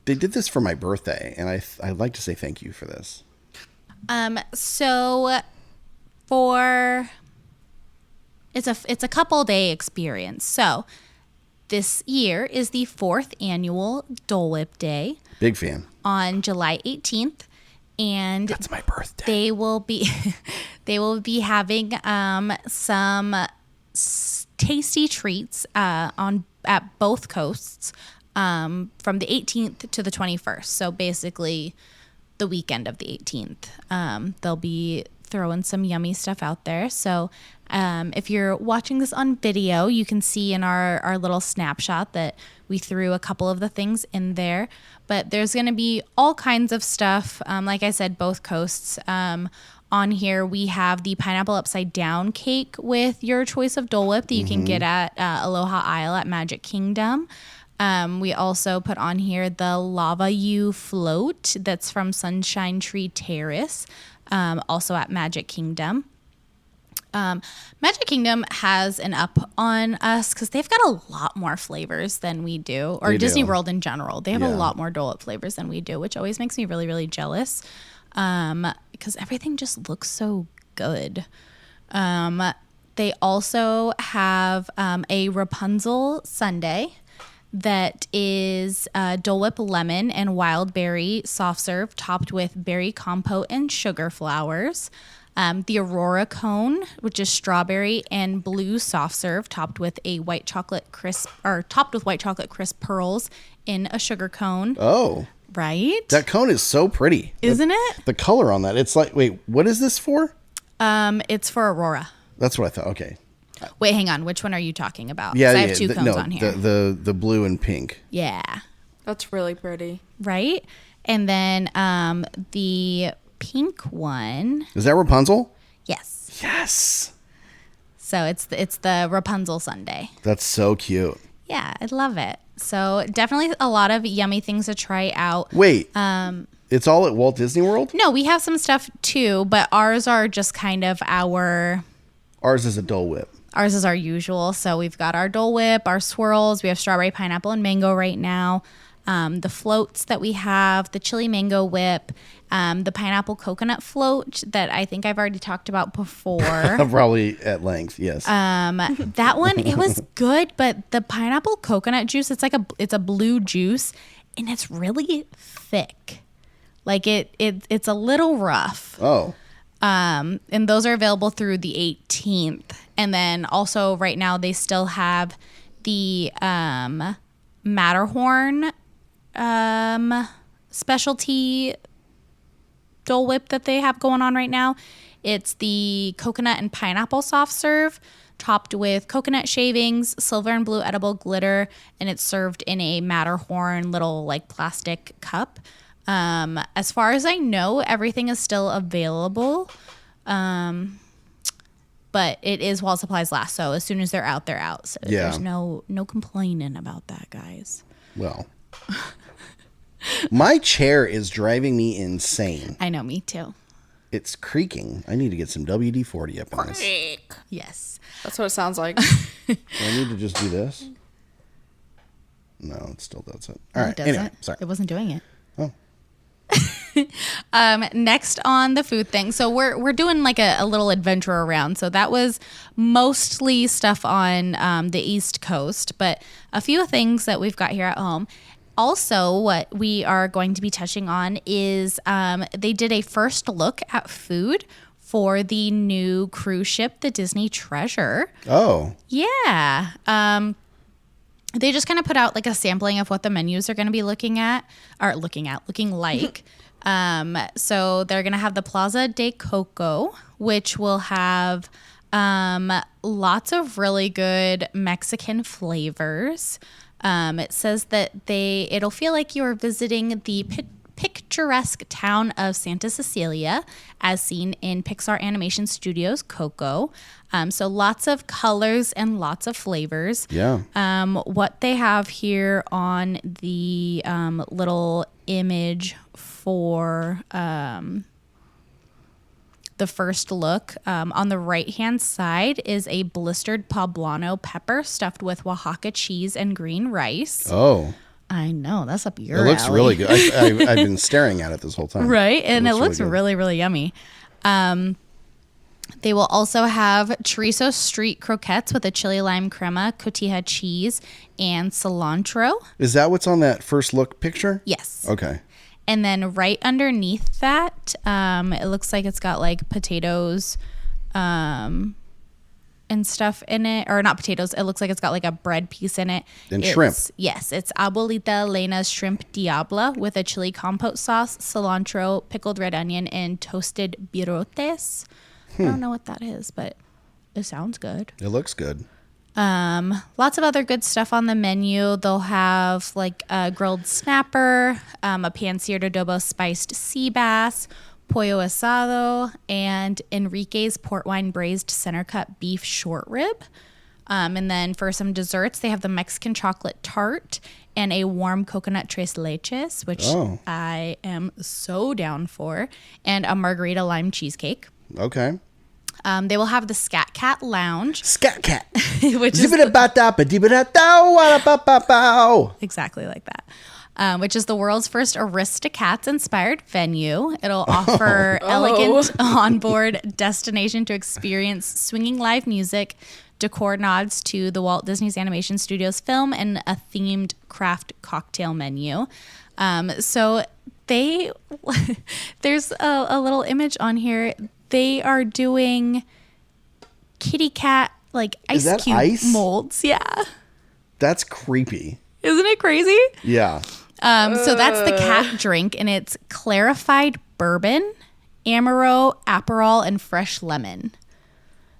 They did this for my birthday, and I'd like to say thank you for this. So it's a couple day experience. So this year is the 4th annual Dole Whip Day Big fan. on July 18th. And That's my birthday. they will be having some tasty treats at both coasts from the 18th to the 21st. So basically the weekend of the 18th. They'll be throwing some yummy stuff out there. So if you're watching this on video, you can see in our little snapshot that we threw a couple of the things in there. But there's going to be all kinds of stuff. Like I said, both coasts. On here, we have the pineapple upside down cake with your choice of Dole Whip that you can get at Aloha Isle at Magic Kingdom. We also put on here the Lava U float that's from Sunshine Tree Terrace, also at Magic Kingdom. Magic Kingdom has an up on us because they've got a lot more flavors than we do, or They Disney do. World in general. They have Yeah. a lot more Dole Whip flavors than we do, which always makes me really, really jealous because everything just looks so good. They also have a Rapunzel sundae that is Dole Whip lemon and wild berry soft serve topped with berry compote and sugar flowers. The Aurora cone, which is strawberry and blue soft serve topped with white chocolate crisp pearls in a sugar cone. Oh. Right? That cone is so pretty. Isn't it? The color on that. It's like, wait, what is this for? It's for Aurora. That's what I thought. Okay. Wait, hang on. Which one are you talking about? 'Cause Yeah, I have two cones on here. The blue and pink. Yeah. That's really pretty. Right? And then the pink one. Is that Rapunzel? Yes. Yes. So it's the Rapunzel sundae. That's so cute. Yeah, I love it. So definitely a lot of yummy things to try out. Wait. It's all at Walt Disney World? No, we have some stuff too, but ours are just kind of Ours is a Dole Whip. Ours is our usual. So we've got our Dole Whip, our swirls. We have strawberry, pineapple, and mango right now. The floats that we have, the chili mango whip, the pineapple coconut float that I think I've already talked about before. Probably at length, yes. That one, it was good, but the pineapple coconut juice, it's a blue juice, and it's really thick. Like it's a little rough. Oh. And those are available through the 18th. And then also right now they still have the Matterhorn specialty Dole Whip that they have going on right now. It's the coconut and pineapple soft serve topped with coconut shavings, silver and blue edible glitter, and it's served in a Matterhorn little like plastic cup. As far as I know, everything is still available. But it is while supplies last. So as soon as they're out, they're out. So there's no complaining about that, guys. Well, my chair is driving me insane. I know, me too. It's creaking. I need to get some WD-40 up in this. Yes. That's what it sounds like. Do I need to just do this? No, it still does it. All right. It doesn't. Anyway, sorry. It wasn't doing it. Oh. Next on the food thing. So we're doing like a little adventure around. So that was mostly stuff on the East Coast, but a few things that we've got here at home. Also, what we are going to be touching on is they did a first look at food for the new cruise ship, the Disney Treasure. Oh. Yeah. They just kind of put out like a sampling of what the menus are going to be looking like. So they're going to have the Plaza de Coco, which will have lots of really good Mexican flavors. It says that it'll feel like you're visiting the picturesque town of Santa Cecilia as seen in Pixar Animation Studios' Coco. So lots of colors and lots of flavors. Yeah. What they have here on the little image for the first look, on the right-hand side is a blistered poblano pepper stuffed with Oaxaca cheese and green rice. Oh. I know, that's up your alley. It looks alley. really good. I've been staring at it this whole time. Right, and it looks really, really, really yummy. They will also have chorizo street croquettes with a chili lime crema, cotija cheese, and cilantro. Is that what's on that first look picture? Yes. Okay. And then right underneath that, it looks like it's got like potatoes and stuff in it. Or not potatoes. It looks like it's got like a bread piece in it. And shrimp. Yes. It's Abuelita Elena's Shrimp Diabla with a chili compote sauce, cilantro, pickled red onion, and toasted birotes. I don't know what that is, but it sounds good. It looks good. Lots of other good stuff on the menu. They'll have like a grilled snapper, a pan-seared adobo spiced sea bass, pollo asado, and Enrique's port wine braised center cut beef short rib. And then for some desserts, they have the Mexican chocolate tart and a warm coconut tres leches, which I am so down for, and a margarita lime cheesecake. Okay. They will have the Scat Cat Lounge. Scat Cat. Which is exactly like that. Which is the world's first Aristocats inspired venue. It'll offer elegant onboard destination to experience swinging live music, decor nods to the Walt Disney's Animation Studios film, and a themed craft cocktail menu. So there's a little image on here. They are doing kitty cat like ice cube molds. Yeah. That's creepy. Isn't it crazy? Yeah. So that's the cat drink, and it's clarified bourbon, Amaro, Aperol, and fresh lemon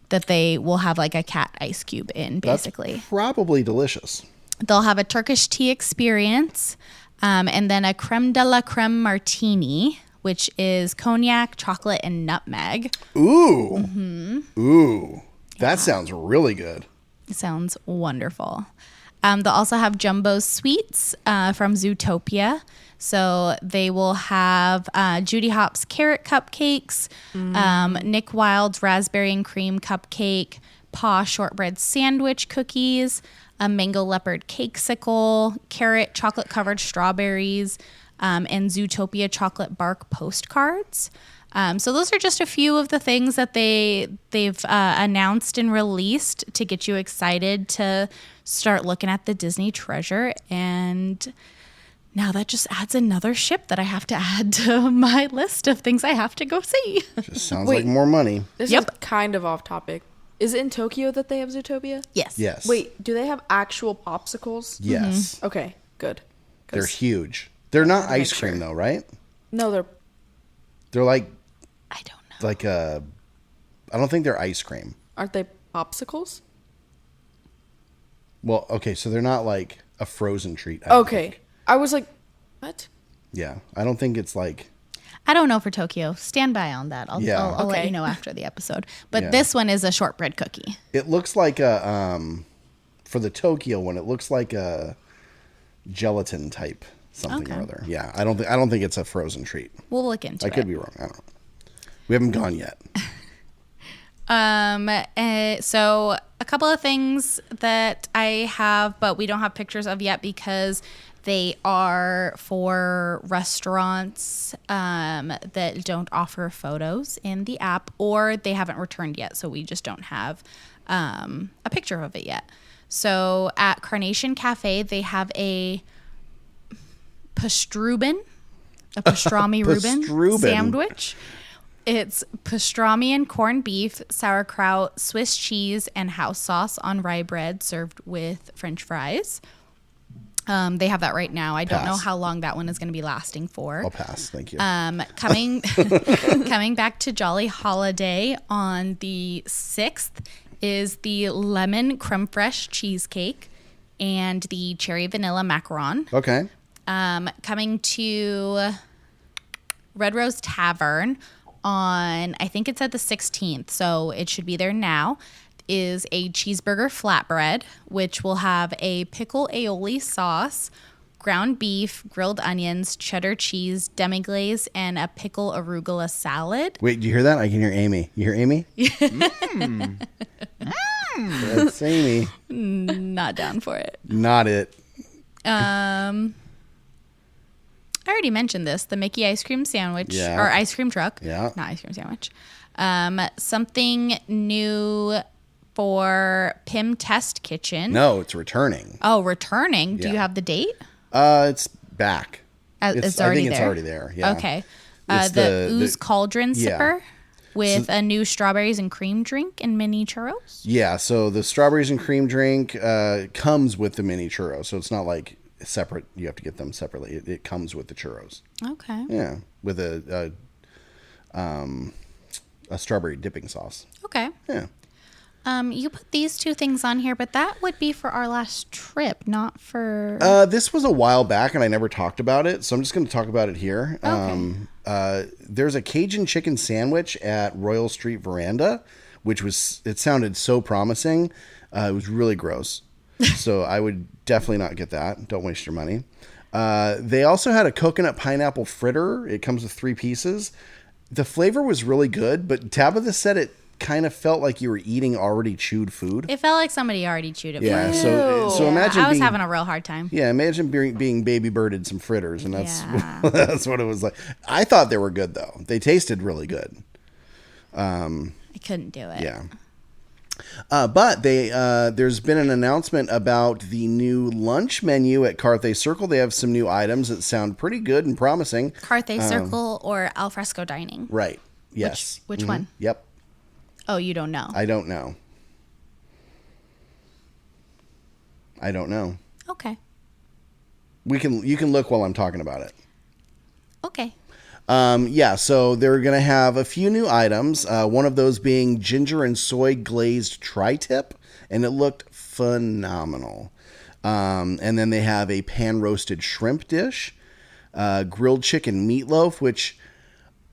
that they will have like a cat ice cube in, basically. That's probably delicious. They'll have a Turkish tea experience, and then a creme de la creme martini, which is cognac, chocolate, and nutmeg. Ooh. Mm-hmm. Ooh. That sounds really good. It sounds wonderful. They'll also have Jumbo Sweets from Zootopia. So they will have Judy Hopps carrot cupcakes, Nick Wilde's raspberry and cream cupcake, Paw shortbread sandwich cookies, a mango leopard cakesicle, carrot chocolate covered strawberries, and Zootopia chocolate bark postcards. So those are just a few of the things that they've announced and released to get you excited to start looking at the Disney Treasure. And now that just adds another ship that I have to add to my list of things I have to go see. Just sounds like more money. This is kind of off topic. Is it in Tokyo that they have Zootopia? Yes. Yes. Wait, do they have actual popsicles? Yes. Mm-hmm. Okay, good. They're huge. They're not ice cream though, right? No, they're like, I don't know. Like I don't think they're ice cream. Aren't they popsicles? Well, okay, so they're not like a frozen treat. Okay. I was like, what? Yeah, I don't think it's like. I don't know for Tokyo. Stand by on that. I'll let Okay. you know after the episode. But Yeah. this one is a shortbread cookie. It looks like a for the Tokyo one. It looks like a gelatin type something or other. Yeah, I don't think it's a frozen treat. We'll look into it. I could be wrong. I don't know. We haven't gone yet. So a couple of things that I have, but we don't have pictures of yet because they are for restaurants that don't offer photos in the app, or they haven't returned yet. So we just don't have a picture of it yet. So at Carnation Cafe, they have a pastrami Reuben sandwich. It's pastrami and corned beef, sauerkraut, Swiss cheese, and house sauce on rye bread served with French fries. They have that right now. I don't know how long that one is going to be lasting for. I'll pass. Thank you. Coming back to Jolly Holiday on the 6th is the lemon creme fraiche cheesecake and the cherry vanilla macaron. Okay. Coming to Red Rose Tavern on, I think it's at the 16th, so it should be there now, is a cheeseburger flatbread, which will have a pickle aioli sauce, ground beef, grilled onions, cheddar cheese, demi-glaze, and a pickle arugula salad. Wait, do you hear that? I can hear Amy. You hear Amy? That's Amy. Not down for it. Not it. I already mentioned this, the Mickey ice cream sandwich, or ice cream truck. Yeah. Not ice cream sandwich. Something new for Pim Test Kitchen. No, it's returning. Oh, returning. Do Yeah. you have the date? It's back. It's I already think there. it's already there. Yeah. Okay. It's The Ooze Cauldron yeah. Sipper with a new strawberries and cream drink and mini churros. Yeah, so the strawberries and cream drink comes with the mini churros. So it's not like separate. You have to get them separately. It comes with the churros. Okay. Yeah, with a strawberry dipping sauce. Okay. Yeah. You put these two things on here, but that would be for our last trip, not for... This was a while back, and I never talked about it, so I'm just going to talk about it here. Okay. There's a Cajun chicken sandwich at Royal Street Veranda, it sounded so promising. It was really gross. So I would definitely not get that. Don't waste your money. They also had a coconut pineapple fritter. It comes with 3 pieces. The flavor was really good, but Tabitha said it kind of felt like you were eating already chewed food. It felt like somebody already chewed it. Yeah, so imagine I was being, having a real hard time. Yeah, imagine being baby birded some fritters, and that's that's what it was like. I thought they were good though. They tasted really good. I couldn't do it. Yeah. But there's been an announcement about the new lunch menu at Carthay Circle. They have some new items that sound pretty good and promising. Carthay Circle or Alfresco Dining? Right. Yes. Which one? Yep. Oh, you don't know. I don't know. Okay. You can look while I'm talking about it. Okay. So they're going to have a few new items. One of those being ginger and soy glazed tri-tip, and it looked phenomenal. And then they have a pan roasted shrimp dish, grilled chicken meatloaf, which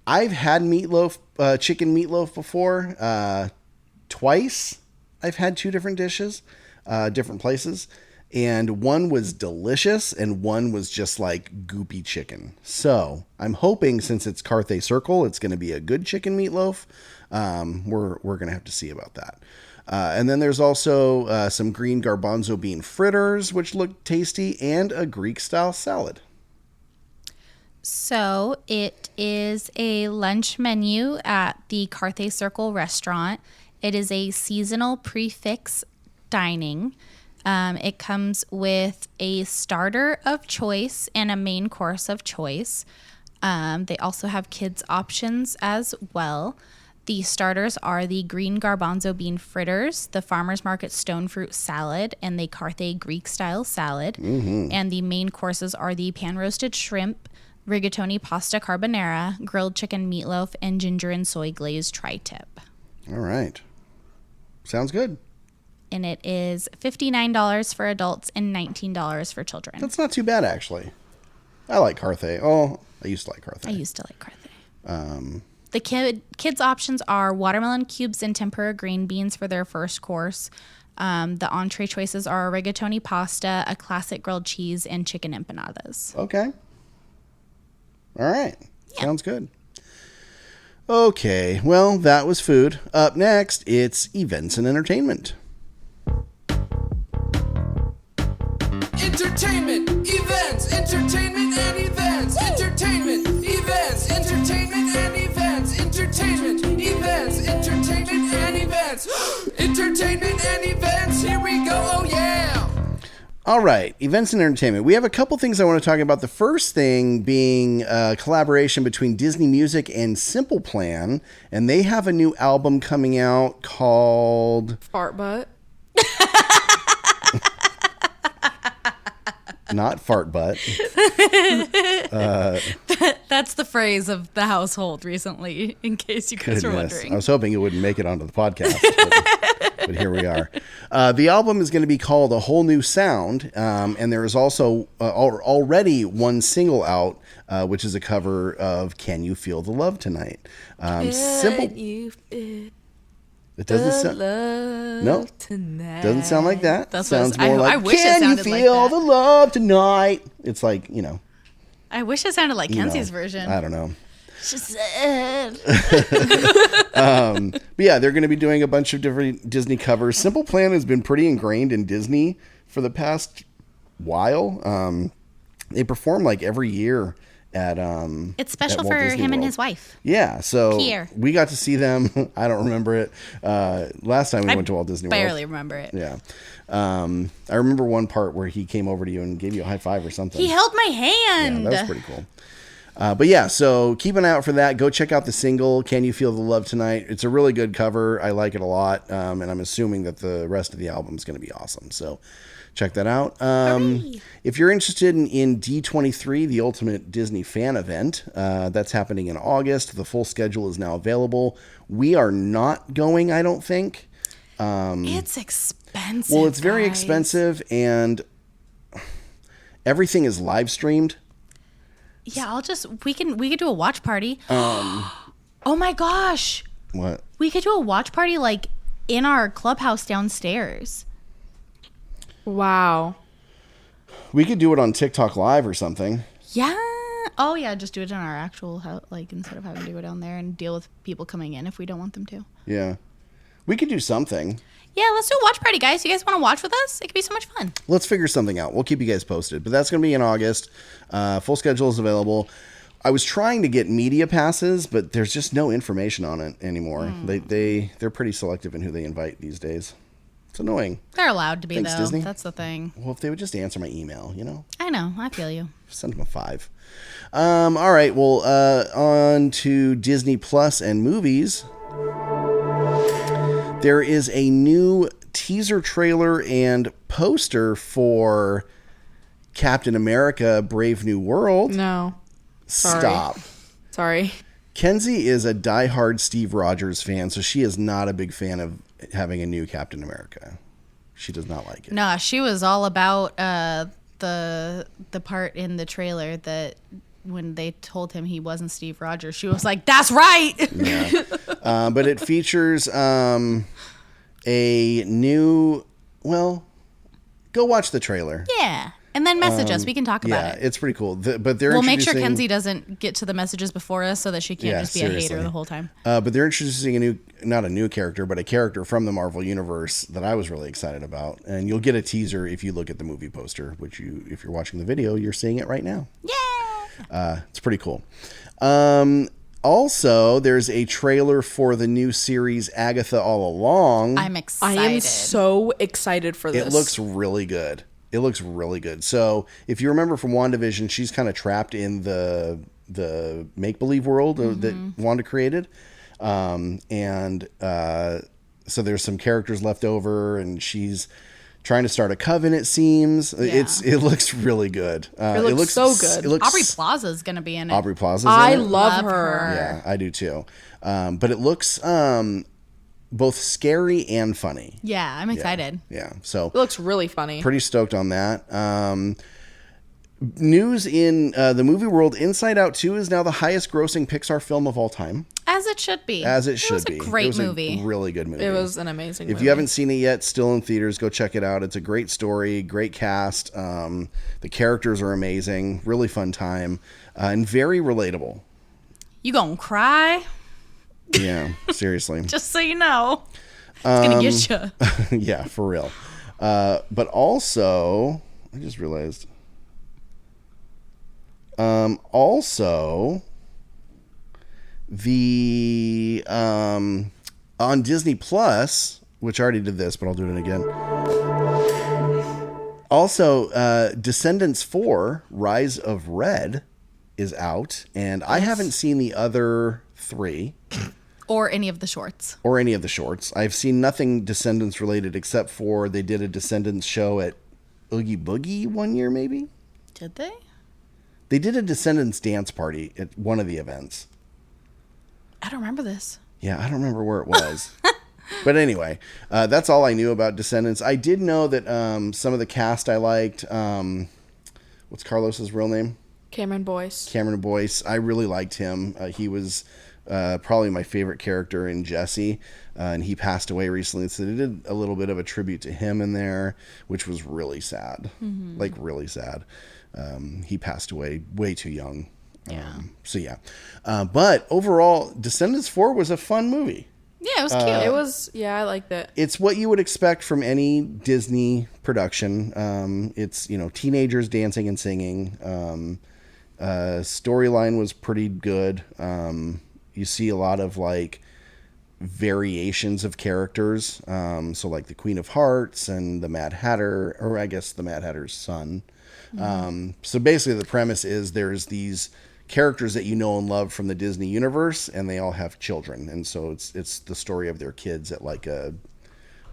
I've had chicken meatloaf before, twice. I've had 2 different dishes, different places. And one was delicious and one was just like goopy chicken. So I'm hoping since it's Carthay Circle, it's going to be a good chicken meatloaf. We're going to have to see about that. And then there's also some green garbanzo bean fritters, which look tasty, and a Greek style salad. So it is a lunch menu at the Carthay Circle restaurant. It is a seasonal prefix dining. It comes with a starter of choice and a main course of choice. They also have kids options as well. The starters are the green garbanzo bean fritters, the Farmer's Market stone fruit salad, and the Carthay Greek style salad. Mm-hmm. And the main courses are the pan roasted shrimp, rigatoni pasta carbonara, grilled chicken meatloaf, and ginger and soy glazed tri-tip. All right. Sounds good. And it is $59 for adults and $19 for children. That's not too bad, actually. I like Carthay. Oh, I used to like Carthay. I used to like Carthay. The kids' options are watermelon cubes and tempura green beans for their first course. The entree choices are rigatoni pasta, a classic grilled cheese, and chicken empanadas. Okay. All right. Yeah. Sounds good. Okay. Well, that was food. Up next, it's events and entertainment. Entertainment, events, entertainment and events, entertainment, events, entertainment and events, entertainment, events, entertainment and events, entertainment and events, here we go, oh yeah! All right, events and entertainment. We have a couple things I want to talk about. The first thing being a collaboration between Disney Music and Simple Plan, and they have a new album coming out called... Fart Butt. Not Fart Butt. That's the phrase of the household recently, in case you guys were wondering. I was hoping it wouldn't make it onto the podcast, but here we are. The album is going to be called A Whole New Sound, and there is also already one single out, which is a cover of Can You Feel the Love Tonight? It doesn't sound. No, doesn't sound like that. That sounds more like. I wish Can you feel the love tonight? It's like, you know. I wish it sounded like Kenzie's version. I don't know. She said. But yeah, they're going to be doing a bunch of different Disney covers. Simple Plan has been pretty ingrained in Disney for the past while. They perform like every year at it's special for him and his wife. Yeah, so Pierre. We got to see them. I don't remember it. Last time we went to Walt Disney World. I barely remember it. Yeah. I remember one part where he came over to you and gave you a high five or something. He held my hand. Yeah, that was pretty cool. But yeah, so keep an eye out for that. Go check out the single, Can You Feel the Love Tonight? It's a really good cover. I like it a lot. And I'm assuming that the rest of the album is going to be awesome. So check that out. If you're interested in D23, the Ultimate Disney Fan Event, that's happening in August. The full schedule is now available. We are not going, I don't think. It's expensive. Well, it's very expensive, and everything is live streamed. Yeah, we could do a watch party. Oh my gosh. What? We could do a watch party like in our clubhouse downstairs. Wow. We could do it on TikTok Live or something. Yeah. Oh yeah, just do it in our actual house, like instead of having to go down there and deal with people coming in if we don't want them to. Yeah. We could do something. Yeah, let's do a watch party, guys. You guys want to watch with us? It could be so much fun. Let's figure something out. We'll keep you guys posted. But that's going to be in August. Full schedule is available. I was trying to get media passes, but there's just no information on it anymore. They're pretty selective in who they invite these days. It's annoying. They're allowed to be, Thanks, though. Disney. That's the thing. Well, if they would just answer my email, you know? I know. I feel you. Send them a 5. All right. Well, on to Disney Plus and movies. There is a new teaser trailer and poster for Captain America Brave New World. No. Stop. Sorry. Kenzie is a diehard Steve Rogers fan, so she is not a big fan of having a new Captain America. She does not like it. No, she was all about the part in the trailer that when they told him he wasn't Steve Rogers, she was like, "That's right." Yeah. But it features a new. Well, go watch the trailer. Yeah, and then message us. We can talk about it. Yeah, it's pretty cool. But we'll make sure Kenzie doesn't get to the messages before us, so that she can't just be a hater the whole time. But they're introducing not a new character, but a character from the Marvel Universe that I was really excited about. And you'll get a teaser if you look at the movie poster, which if you're watching the video, you're seeing it right now. Yeah. It's pretty cool. Also, there's a trailer for the new series Agatha All Along. I'm excited. I am so excited for this. It looks really good. So if you remember from WandaVision, she's kind of trapped in the make-believe world that Wanda created. So there's some characters left over, and she's trying to start a coven, it seems. Yeah. It looks really good. It looks so good. Aubrey Plaza is going to be in it. Aubrey Plaza's in it? I love her. Yeah, I do too. But it looks both scary and funny. Yeah, I'm excited. Yeah. So it looks really funny. Pretty stoked on that. News in the movie world: Inside Out 2 is now the highest grossing Pixar film of all time. As it should be. As it should be. It was a great movie. A really good movie. It was an amazing If movie. you haven't seen it yet, still in theaters, go check it out. It's a great story, great cast. The characters are amazing, really fun time, and very relatable. You gonna cry? Yeah, seriously. Just so you know. It's gonna get you. Yeah, for real. But also, I just realized. Also, the on Disney Plus, which I already did this, but I'll do it again. Also, Descendants 4: Rise of Red is out, and I haven't seen the other 3. Or any of the shorts. Or any of the shorts. I've seen nothing Descendants related except for they did a Descendants show at Oogie Boogie one year, maybe? Did they? They did a Descendants dance party at one of the events. I don't remember this. Yeah, I don't remember where it was. But anyway, that's all I knew about Descendants. I did know that some of the cast I liked. What's Carlos's real name? Cameron Boyce. Cameron Boyce. I really liked him. He was probably my favorite character in Jessie, and he passed away recently. So they did a little bit of a tribute to him in there, which was really sad. Mm-hmm. Like, really sad. He passed away way too young. Yeah. So, yeah. But overall, Descendants 4 was a fun movie. Yeah, it was cute. It was, yeah, I liked it. It's what you would expect from any Disney production. It's, teenagers dancing and singing. Storyline was pretty good. You see a lot of like variations of characters. So like the Queen of Hearts and the Mad Hatter, or I guess the Mad Hatter's son. Mm-hmm. So basically the premise is there's these characters that you know and love from the Disney universe, and they all have children. And so it's the story of their kids at like an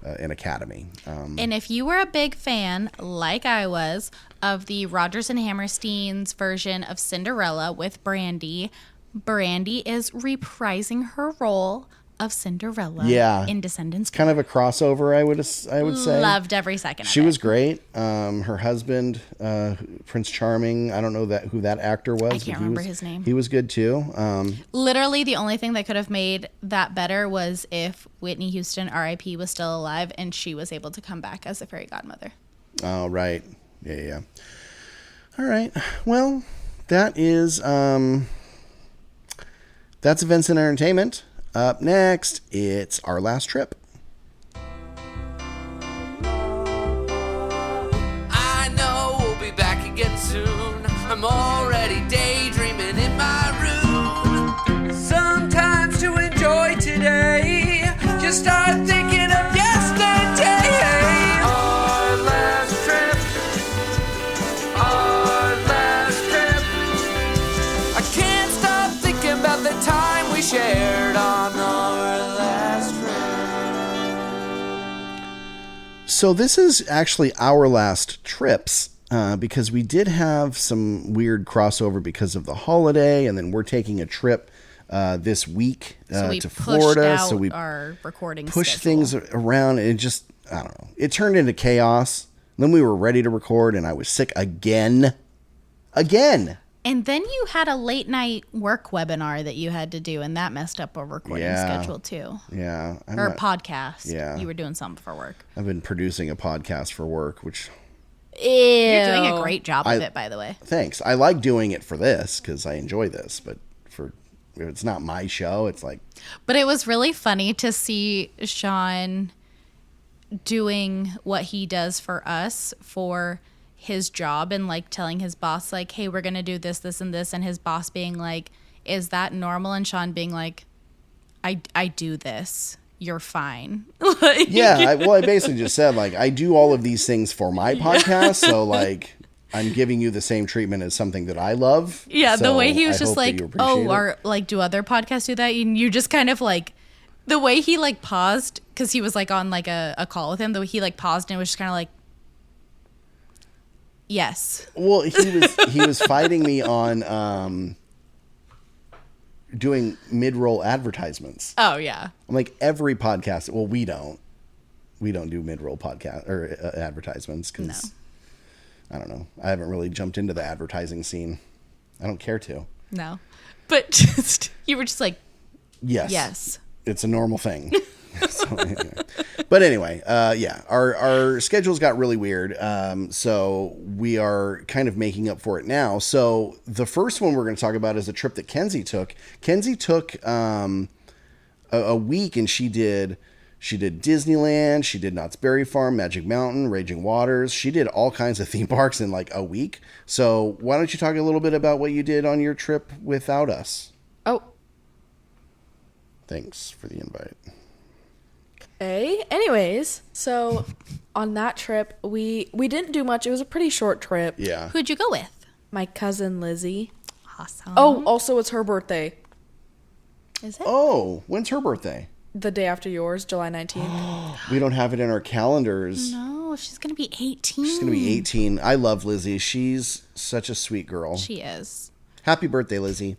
academy. And if you were a big fan, like I was, of the Rodgers and Hammerstein's version of Cinderella with Brandy, Brandy is reprising her role of Cinderella in Descendants. Kind of a crossover, I would say. Loved every second of it. She was great. Her husband, Prince Charming, I don't know who that actor was. I can't remember his name. He was good too. Literally, the only thing that could have made that better was if Whitney Houston, R.I.P., was still alive and she was able to come back as a fairy godmother. Oh, right. Yeah. All right. Well, that is that's events and entertainment. Up next, it's Our Last Trip. I know we'll be back again soon. I'm already daydreaming in my room. Sometimes to enjoy today, just start thinking of yesterday. Our last trip. Our last trip. I can't stop thinking about the time we shared on our last trip. So this is actually our last trips because we did have some weird crossover because of the holiday, and then we're taking a trip this week to Florida. So we our recording pushed schedule. things around, and it just, I don't know. It turned into chaos. Then we were ready to record, and I was sick again. And then you had a late night work webinar that you had to do, and that messed up our recording schedule too. Yeah. Podcast. Yeah. You were doing something for work. I've been producing a podcast for work, which... Ew. You're doing a great job of it, by the way. Thanks. I like doing it for this because I enjoy this, but if it's not my show, it's like... But it was really funny to see Sean doing what he does for us for his job and like telling his boss like, hey, we're gonna do this, this, and this, and his boss being like, is that normal? And Sean being like, I do this, you're fine. I basically just said like, I do all of these things for my podcast, so like I'm giving you the same treatment as something that I love. Yeah, so the way he was I just hope that like, you appreciate it. or like, do other podcasts do that? And you just kind of like, the way he like paused, because he was like on like a call with him, the way he like paused and was just kind of like, yes. Well, he was fighting me on doing mid-roll advertisements. Oh yeah. I'm like, every podcast. Well, we don't do mid-roll podcast or advertisements because I don't know. I haven't really jumped into the advertising scene. I don't care to. No. But just, you were just like, Yes. yes. It's a normal thing. So, anyway. But anyway, yeah, our schedules got really weird. So we are kind of making up for it now. So the first one we're going to talk about is a trip that Kenzie took. Kenzie took a week, and she did Disneyland, she did Knott's Berry Farm, Magic Mountain, Raging Waters. She did all kinds of theme parks in like a week. So why don't you talk a little bit about what you did on your trip without us? Oh. Thanks for the invite. Okay. Anyways, so on that trip, we didn't do much. It was a pretty short trip. Yeah. Who'd you go with? My cousin Lizzie. Awesome. Oh, also it's her birthday. Is it? Oh, when's her birthday? The day after yours, July 19th. We don't have it in our calendars. No, she's going to be 18. She's going to be 18. I love Lizzie. She's such a sweet girl. She is. Happy birthday, Lizzie.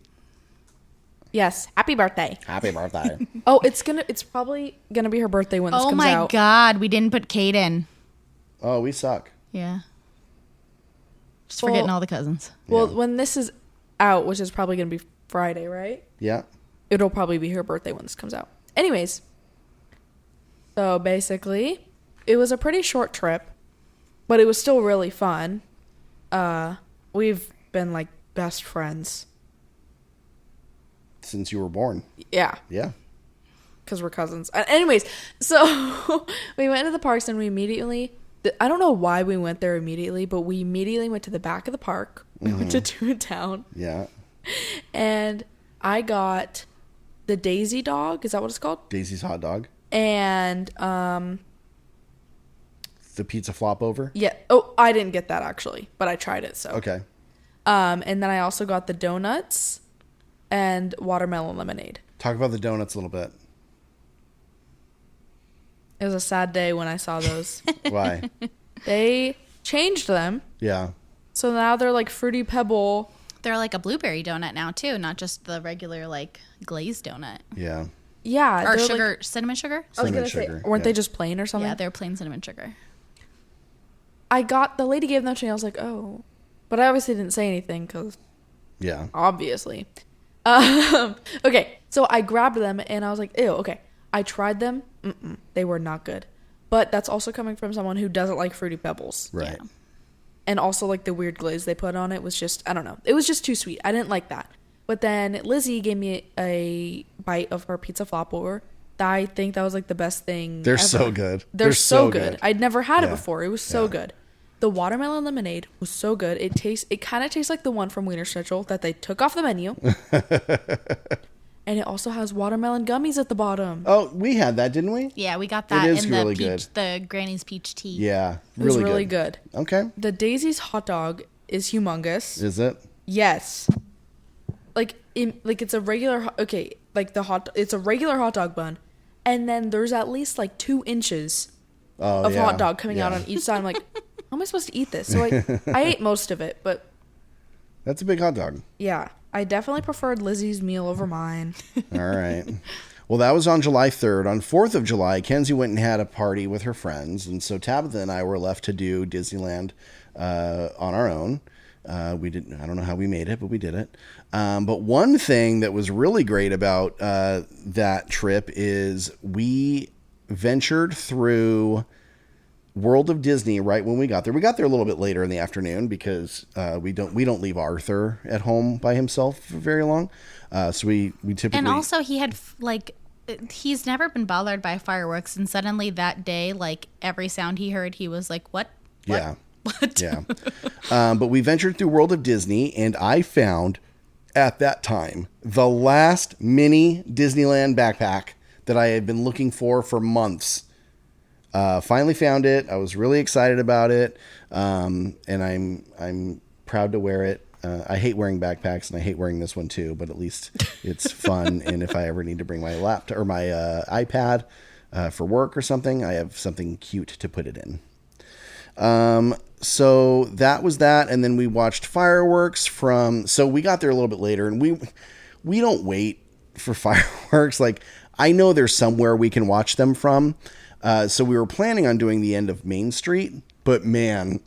Yes. Happy birthday. Happy birthday. Oh, it's probably gonna be her birthday when this Oh comes my out. God, we didn't put Kate in. Oh, we suck. Yeah. Just forgetting all the cousins. Well, when this is out, which is probably gonna be Friday, right? Yeah. It'll probably be her birthday when this comes out. Anyways, so basically, it was a pretty short trip, but it was still really fun. We've been like best friends Since you were born. Yeah. Yeah. Because we're cousins. Anyways, so we went to the parks and we immediately, I don't know why we went there immediately, but we immediately went to the back of the park. We went to Toontown. Yeah. And I got the Daisy dog. Is that what it's called? Daisy's hot dog. And, The pizza flop over. yeah. Oh, I didn't get that actually, but I tried it. So, Okay. and then I also got the donuts and watermelon lemonade. Talk about the donuts a little bit. It was a sad day when I saw those. Why? They changed them. Yeah. So now they're like Fruity Pebble. They're like a blueberry donut now too, not just the regular like glazed donut. Yeah. Yeah. Or they're sugar, like, cinnamon sugar? I was Cinnamon gonna sugar, say, weren't yeah. they just plain or something? Yeah, they're plain cinnamon sugar. The lady gave them to me. I was like, oh. But I obviously didn't say anything because Yeah. obviously. Okay, so I grabbed them and I was like, ew, okay. I tried them. They were not good. But that's also coming from someone who doesn't like Fruity Pebbles. Right. Yeah. And also like the weird glaze they put on it was just, I don't know. It was just too sweet. I didn't like that. But then Lizzie gave me a bite of her pizza flopper. I think that was like the best thing They're ever. so good. They're so good. good. I'd never had it Yeah. before. It was so Yeah. good. The watermelon lemonade was so good. It kind of tastes like the one from Wiener Schnitzel that they took off the menu. And it also has watermelon gummies at the bottom. Oh, we had that, didn't we? Yeah, we got that is in the really peach, good. the Granny's peach tea. Yeah. It was Really, really good. Okay. The Daisy's hot dog is humongous. Is it? Yes. Like it's a regular it's a regular hot dog bun, and then there's at least like 2 inches of hot dog coming out on each side. I'm like, how am I supposed to eat this? So I ate most of it, but That's a big hot dog. yeah, I definitely preferred Lizzie's meal over mine. All right. Well, that was on July 3rd. On 4th of July, Kenzie went and had a party with her friends. And so Tabitha and I were left to do Disneyland on our own. I don't know how we made it, but we did it. But one thing that was really great about that trip is we ventured through World of Disney right when we got there. We got there a little bit later in the afternoon because we don't leave Arthur at home by himself for very long. So we typically, And also he had he's never been bothered by fireworks, and suddenly that day, like every sound he heard, he was like, "What? Yeah. What?" Yeah. But we ventured through World of Disney, and I found at that time the last mini Disneyland backpack that I had been looking for months. Finally found it. I was really excited about it. And I'm proud to wear it. I hate wearing backpacks, and I hate wearing this one too, but at least it's fun. And if I ever need to bring my laptop or my iPad for work or something, I have something cute to put it in. So that was that. And then we watched fireworks so we got there a little bit later, and we don't wait for fireworks. Like, I know there's somewhere we can watch them from. So we were planning on doing the end of Main Street, but man,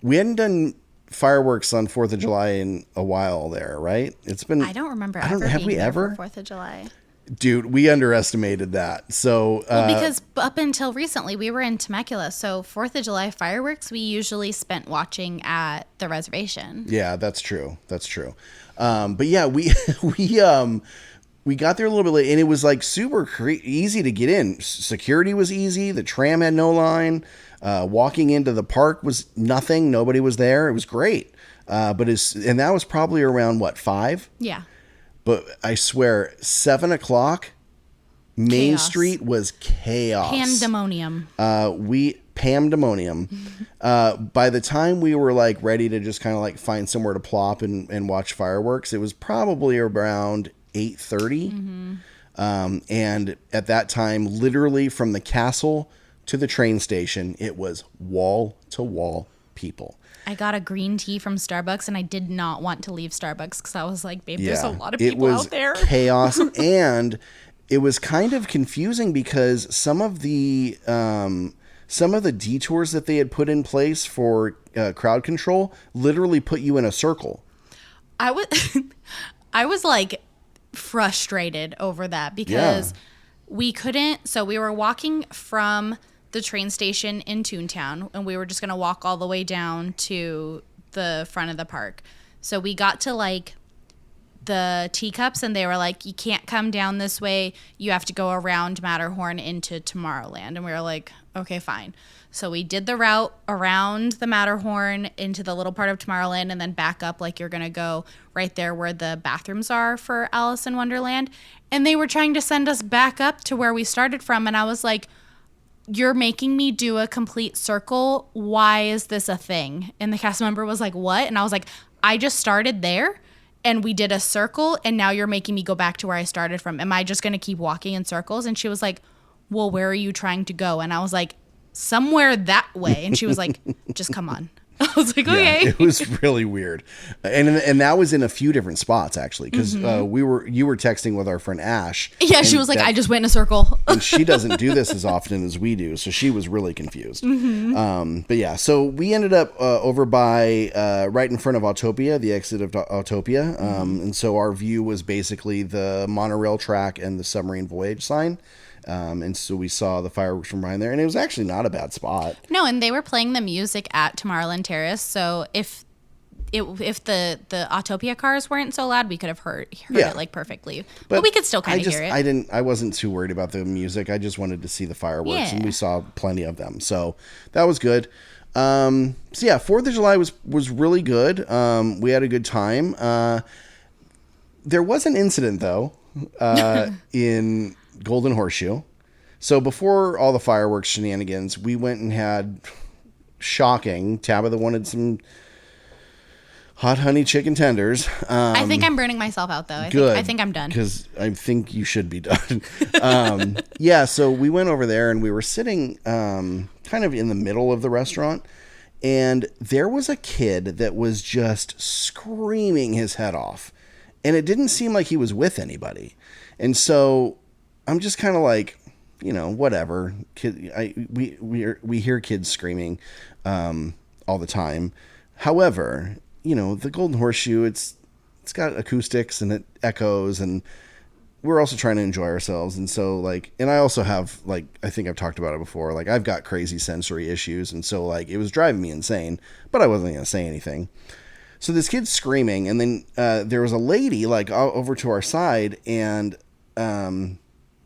We hadn't done fireworks on 4th of July in a while there, right? It's been... I don't remember have ever we being there ever? for 4th of July. Dude, we underestimated that. So Because up until recently, we were in Temecula. So 4th of July fireworks, we usually spent watching at the reservation. Yeah, that's true. That's true. But yeah, we got there a little bit late, and it was like super easy to get in. Security was easy. The tram had no line. Walking into the park was nothing. Nobody was there. It was great. And that was probably around what, 5? Yeah. But I swear, 7 o'clock, Main Chaos. Street was chaos. Pandemonium. Pandemonium. By the time we were like ready to just kind of like find somewhere to plop and watch fireworks, it was probably around 8:30. And at that time, literally from the castle to the train station, it was wall to wall people. I got a green tea from Starbucks, and I did not want to leave Starbucks because I was like, babe, there's a lot of people out there. It was chaos, and it was kind of confusing because some of the detours that they had put in place for crowd control literally put you in a circle. I was like frustrated over that because we couldn't. So we were walking from the train station in Toontown, and we were just going to walk all the way down to the front of the park. So we got to like the teacups, and they were like, you can't come down this way. You have to go around Matterhorn into Tomorrowland. And we were like, okay, fine. So we did the route around the Matterhorn into the little part of Tomorrowland and then back up like you're going to go right there where the bathrooms are for Alice in Wonderland. And they were trying to send us back up to where we started from. And I was like, you're making me do a complete circle. Why is this a thing? And the cast member was like, what? And I was like, I just started there and we did a circle, and now you're making me go back to where I started from. Am I just going to keep walking in circles? And she was like, well, where are you trying to go? And I was like, somewhere that way. And she was like, just come on. I was like, okay. Yeah, it was really weird. And that was in a few different spots, actually, because you were texting with our friend Ash. Yeah, she was like, I just went in a circle. And she doesn't do this as often as we do, so she was really confused. But yeah, so we ended up over by right in front of Autopia, the exit of Autopia. And so our view was basically the monorail track and the submarine voyage sign. And so we saw the fireworks from behind there, and it was actually not a bad spot. No, and they were playing the music at Tomorrowland Terrace, so if the Autopia cars weren't so loud, we could have heard it like perfectly. But we could still kind of hear it. I wasn't too worried about the music. I just wanted to see the fireworks, and we saw plenty of them, so that was good. So yeah, 4th of July was really good. We had a good time. There was an incident though in Golden Horseshoe. So before all the fireworks shenanigans, we went and had Tabitha wanted some hot honey chicken tenders. I think I'm burning myself out though. I think I'm done. Because I think you should be done. Yeah, so we went over there and we were sitting kind of in the middle of the restaurant, and there was a kid that was just screaming his head off. And it didn't seem like he was with anybody. And so I'm just kind of like, whatever. We hear kids screaming all the time. However, the Golden Horseshoe, it's got acoustics and it echoes, and we're also trying to enjoy ourselves. And so and I also have I think I've talked about it before. I've got crazy sensory issues, and so it was driving me insane, but I wasn't going to say anything. So this kid's screaming, and then there was a lady over to our side, and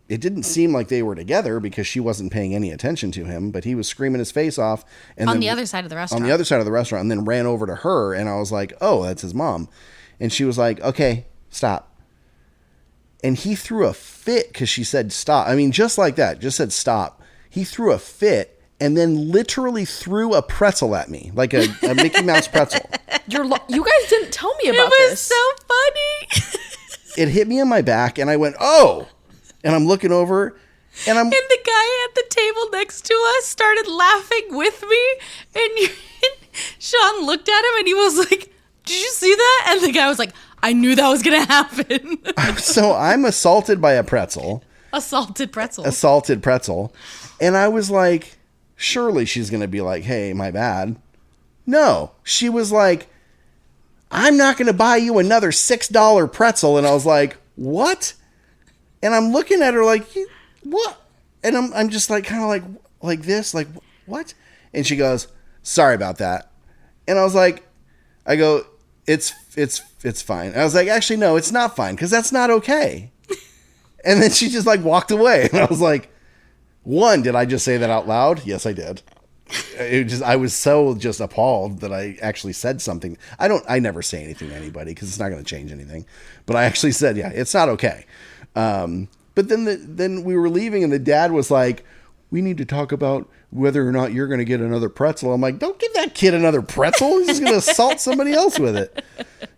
it didn't seem like they were together because she wasn't paying any attention to him, but he was screaming his face off. And on the other side of the restaurant. On the other side of the restaurant, and then ran over to her, and I was like, oh, that's his mom. And she was like, okay, stop. And he threw a fit because she said stop. I mean, just like that, just said stop. He threw a fit and then literally threw a pretzel at me, like a Mickey Mouse pretzel. You guys didn't tell me about this. It was this. so funny. It hit me in my back, and I went, oh. And I'm looking over, and the guy at the table next to us started laughing with me, and Sean looked at him, and he was like, did you see that? And the guy was like, I knew that was going to happen. So I'm assaulted by a pretzel. Assaulted pretzel. And And I was like, surely she's going to be like, hey, my bad. No, she was like, I'm not going to buy you another $6 pretzel. And I was like, what? And I'm looking at her like, what? And I'm just like, kind of like this, like, what? And she goes, sorry about that. And I was like, it's fine. I was like, actually, no, it's not fine, because that's not okay. And then she just like walked away. And I was like, one, did I just say that out loud? Yes, I did. I was so just appalled that I actually said something. I never say anything to anybody because it's not going to change anything. But I actually said, yeah, it's not okay. But then we were leaving and the dad was like, we need to talk about whether or not you're going to get another pretzel. I'm like, don't give that kid another pretzel. He's just going to assault somebody else with it.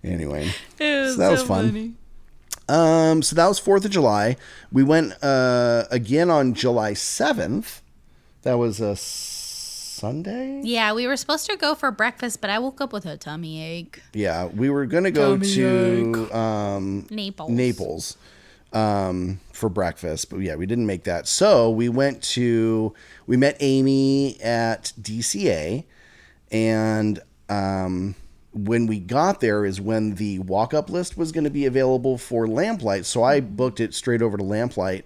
Anyway, so that was fun. Funny. So that was 4th of July. We went again on July 7th. That was a Sunday? Yeah, we were supposed to go for breakfast, but I woke up with a tummy ache. Yeah, we were going to go to Naples for breakfast, but yeah, we didn't make that. So we met Amy at DCA, and when we got there is when the walk-up list was going to be available for Lamplight. So I booked it straight over to Lamplight,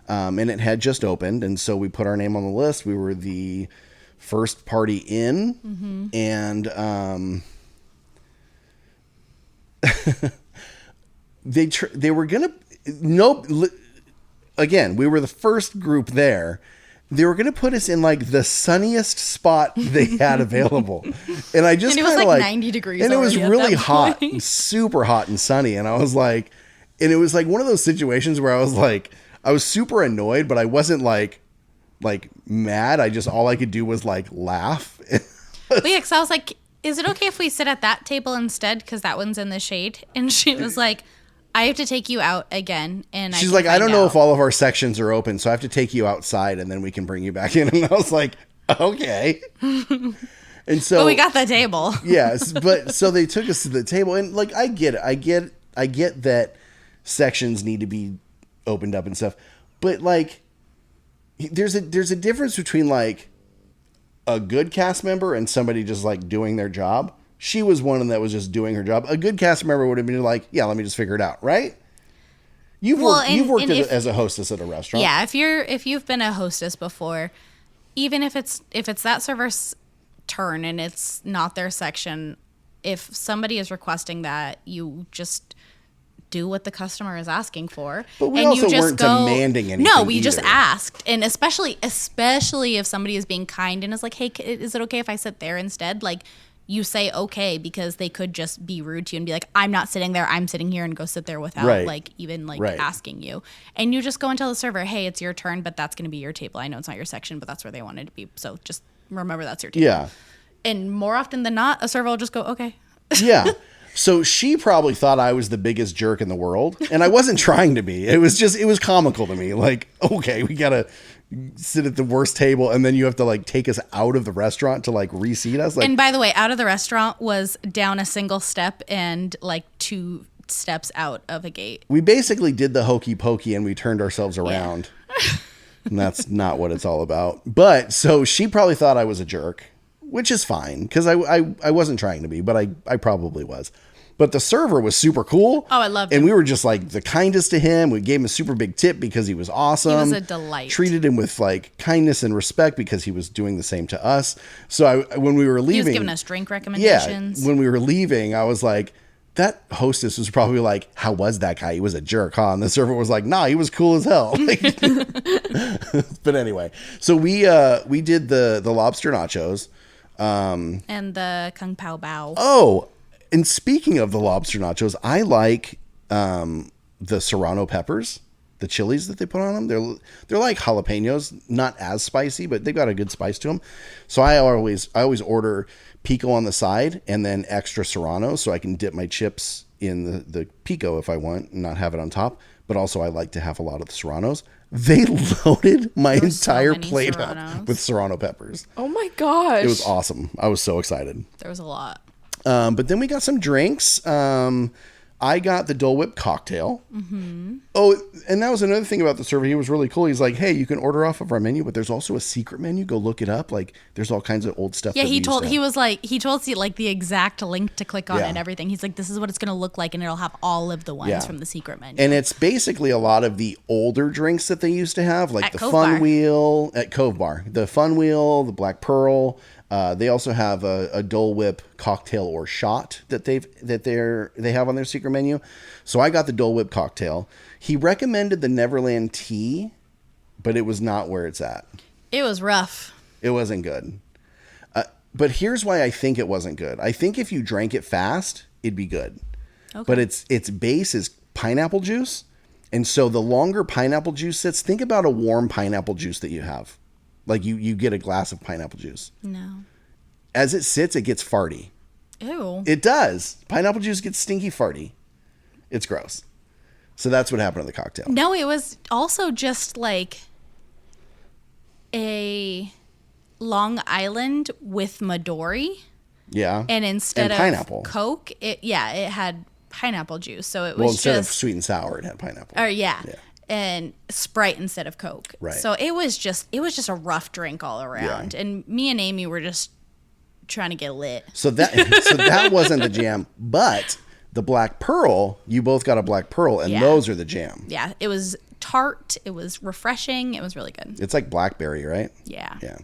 and it had just opened. And so we put our name on the list. We were the first party in, and they were going to, again, we were the first group there. They were going to put us in like the sunniest spot they had available. And I just kind of like 90 degrees. And it was really hot, super hot and sunny. And I was like, and it was like one of those situations where I was like, I was super annoyed, but I wasn't like mad. all I could do was like laugh. But yeah, because I was like, is it okay if we sit at that table instead? Because that one's in the shade. And she was like, I have to take you out again. And she's like, I don't know if all of our sections are open, so I have to take you outside and then we can bring you back in. And I was like, okay. And so but we got the table. Yes. But so they took us to the table, and like, I get it. I get that sections need to be opened up and stuff. But like, there's a difference between like a good cast member and somebody just like doing their job. She was one that was just doing her job. A good cast member would have been like, yeah, let me just figure it out, right? You've worked as a hostess at a restaurant. Yeah, if you've been a hostess before, even if it's that server's turn and it's not their section, if somebody is requesting that, you just do what the customer is asking for. But we also weren't demanding anything. No, we just asked. And especially if somebody is being kind and is like, hey, is it okay if I sit there instead? Like, you say okay, because they could just be rude to you and be like, I'm not sitting there, I'm sitting here, and go sit there without asking you. And you just go and tell the server, hey, it's your turn, but that's going to be your table. I know it's not your section, but that's where they wanted to be. So just remember that's your table. Yeah. And more often than not, a server will just go, okay. Yeah. So she probably thought I was the biggest jerk in the world, and I wasn't trying to be. It was comical to me. Like, okay, we got to sit at the worst table, and then you have to like take us out of the restaurant to like reseat us. Like, and by the way, out of the restaurant was down a single step and like 2 steps out of a gate. We basically did the hokey pokey and we turned ourselves around. Yeah. And that's not what it's all about. But so she probably thought I was a jerk, which is fine, because I wasn't trying to be, but I probably was. But the server was super cool. Oh, I loved him. And we were just like the kindest to him. We gave him a super big tip because he was awesome. He was a delight. Treated him with like kindness and respect because he was doing the same to us. So when we were leaving, he was giving us drink recommendations. Yeah, when we were leaving, I was like, that hostess was probably like, how was that guy? He was a jerk, huh? And the server was like, nah, he was cool as hell. But anyway, so we did the lobster nachos. And the Kung Pao Bao. Oh, and speaking of the lobster nachos, I like the serrano peppers, the chilies that they put on them. They're like jalapenos, not as spicy, but they've got a good spice to them. So I always order pico on the side and then extra serrano, so I can dip my chips in the pico if I want and not have it on top. But also I like to have a lot of the serranos. They loaded my entire plate up with serrano peppers. Oh my gosh. It was awesome. I was so excited. There was a lot. But then we got some drinks. I I got the Dole Whip cocktail. Mm-hmm. Oh, and that was another thing about the server. He was really cool. He's like, hey, you can order off of our menu, but there's also a secret menu. Go look it up. Like, there's all kinds of old stuff. Yeah, that he we used told to he have. was like he told us like the exact link to click on Yeah. and everything. He's like, this is what it's gonna look like, and it'll have all of the ones Yeah. from the secret menu. And it's basically a lot of the older drinks that they used to have, like At the Cove Fun Bar. Wheel at Cove Bar, the Fun Wheel, the Black Pearl. They also have a Dole Whip cocktail or shot that they have on their secret menu. So I got the Dole Whip cocktail. He recommended the Neverland tea, but it was not where it's at. It was rough. It wasn't good. But here's why I think it wasn't good. I think if you drank it fast, it'd be good. Okay. But its base is pineapple juice. And so the longer pineapple juice sits, think about a warm pineapple juice that you have. Like you get a glass of pineapple juice. No. As it sits, it gets farty. Ew. It does. Pineapple juice gets stinky farty. It's gross. So that's what happened to the cocktail. No, it was also just like a Long Island with Midori. Yeah. And instead and pineapple. of Coke, it had pineapple juice. So it was Well, instead of just sweet and sour, it had pineapple. or yeah. And Sprite instead of Coke. Right. So it was just a rough drink all around. Yeah. And me and Amy were just trying to get lit. So that wasn't the jam, but the Black Pearl, you both got a Black Pearl, and Yeah. those are the jam. Yeah, it was tart. It was refreshing. It was really good. It's like blackberry, right? Yeah. Yeah.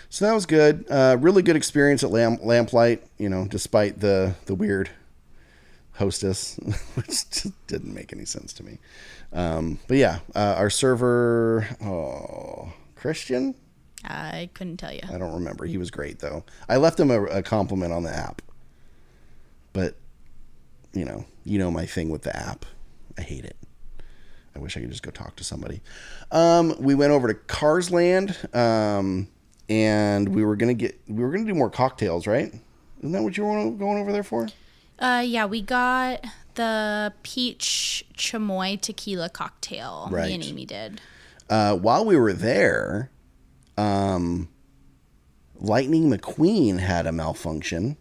So that was good. Really good experience at Lamplight, despite the weird hostess, which just didn't make any sense to me. But yeah, our server, Christian? I couldn't tell you. I don't remember. He was great, though. I left him a compliment on the app. But, you know my thing with the app. I hate it. I wish I could just go talk to somebody. We went over to Cars Land, and we were gonna do more cocktails, right? Isn't that what you were going over there for? Yeah, we got the peach chamoy tequila cocktail. Right. Me and Amy did. While we were there, Lightning McQueen had a malfunction,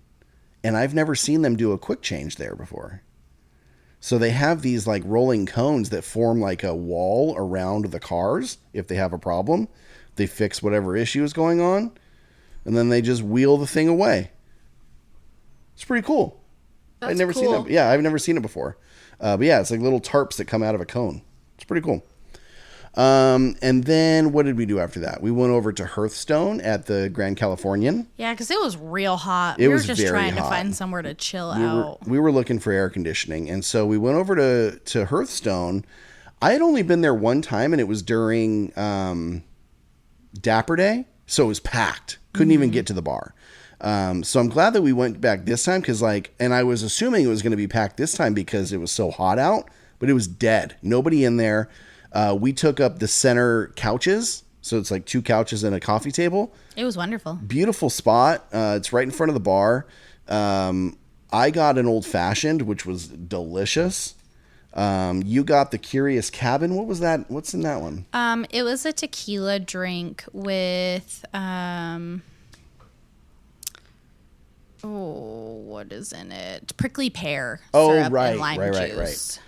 and I've never seen them do a quick change there before. So they have these like rolling cones that form like a wall around the cars. If they have a problem, they fix whatever issue is going on, and then they just wheel the thing away. It's pretty cool. That's I've never seen cool. it. Yeah, I've never seen it before. But yeah, it's like little tarps that come out of a cone. It's pretty cool. And then what did we do after that? We went over to Hearthstone at the Grand Californian. Yeah, because it was real hot. It We were was just very trying to hot. find somewhere to chill out. We were looking for air conditioning, and so we went over to Hearthstone. I had only been there one time, and it was during Dapper Day, so it was packed. Couldn't even get to the bar. So I'm glad that we went back this time because, and I was assuming it was going to be packed this time because it was so hot out, but it was dead. Nobody in there. We took up the center couches, so it's like 2 couches and a coffee table. It was wonderful. Beautiful spot. It's right in front of the bar. I got an old fashioned, which was delicious. You got the Curious Cabin. What was that? What's in that one? It was a tequila drink with what is in it? Prickly pear syrup and lime juice.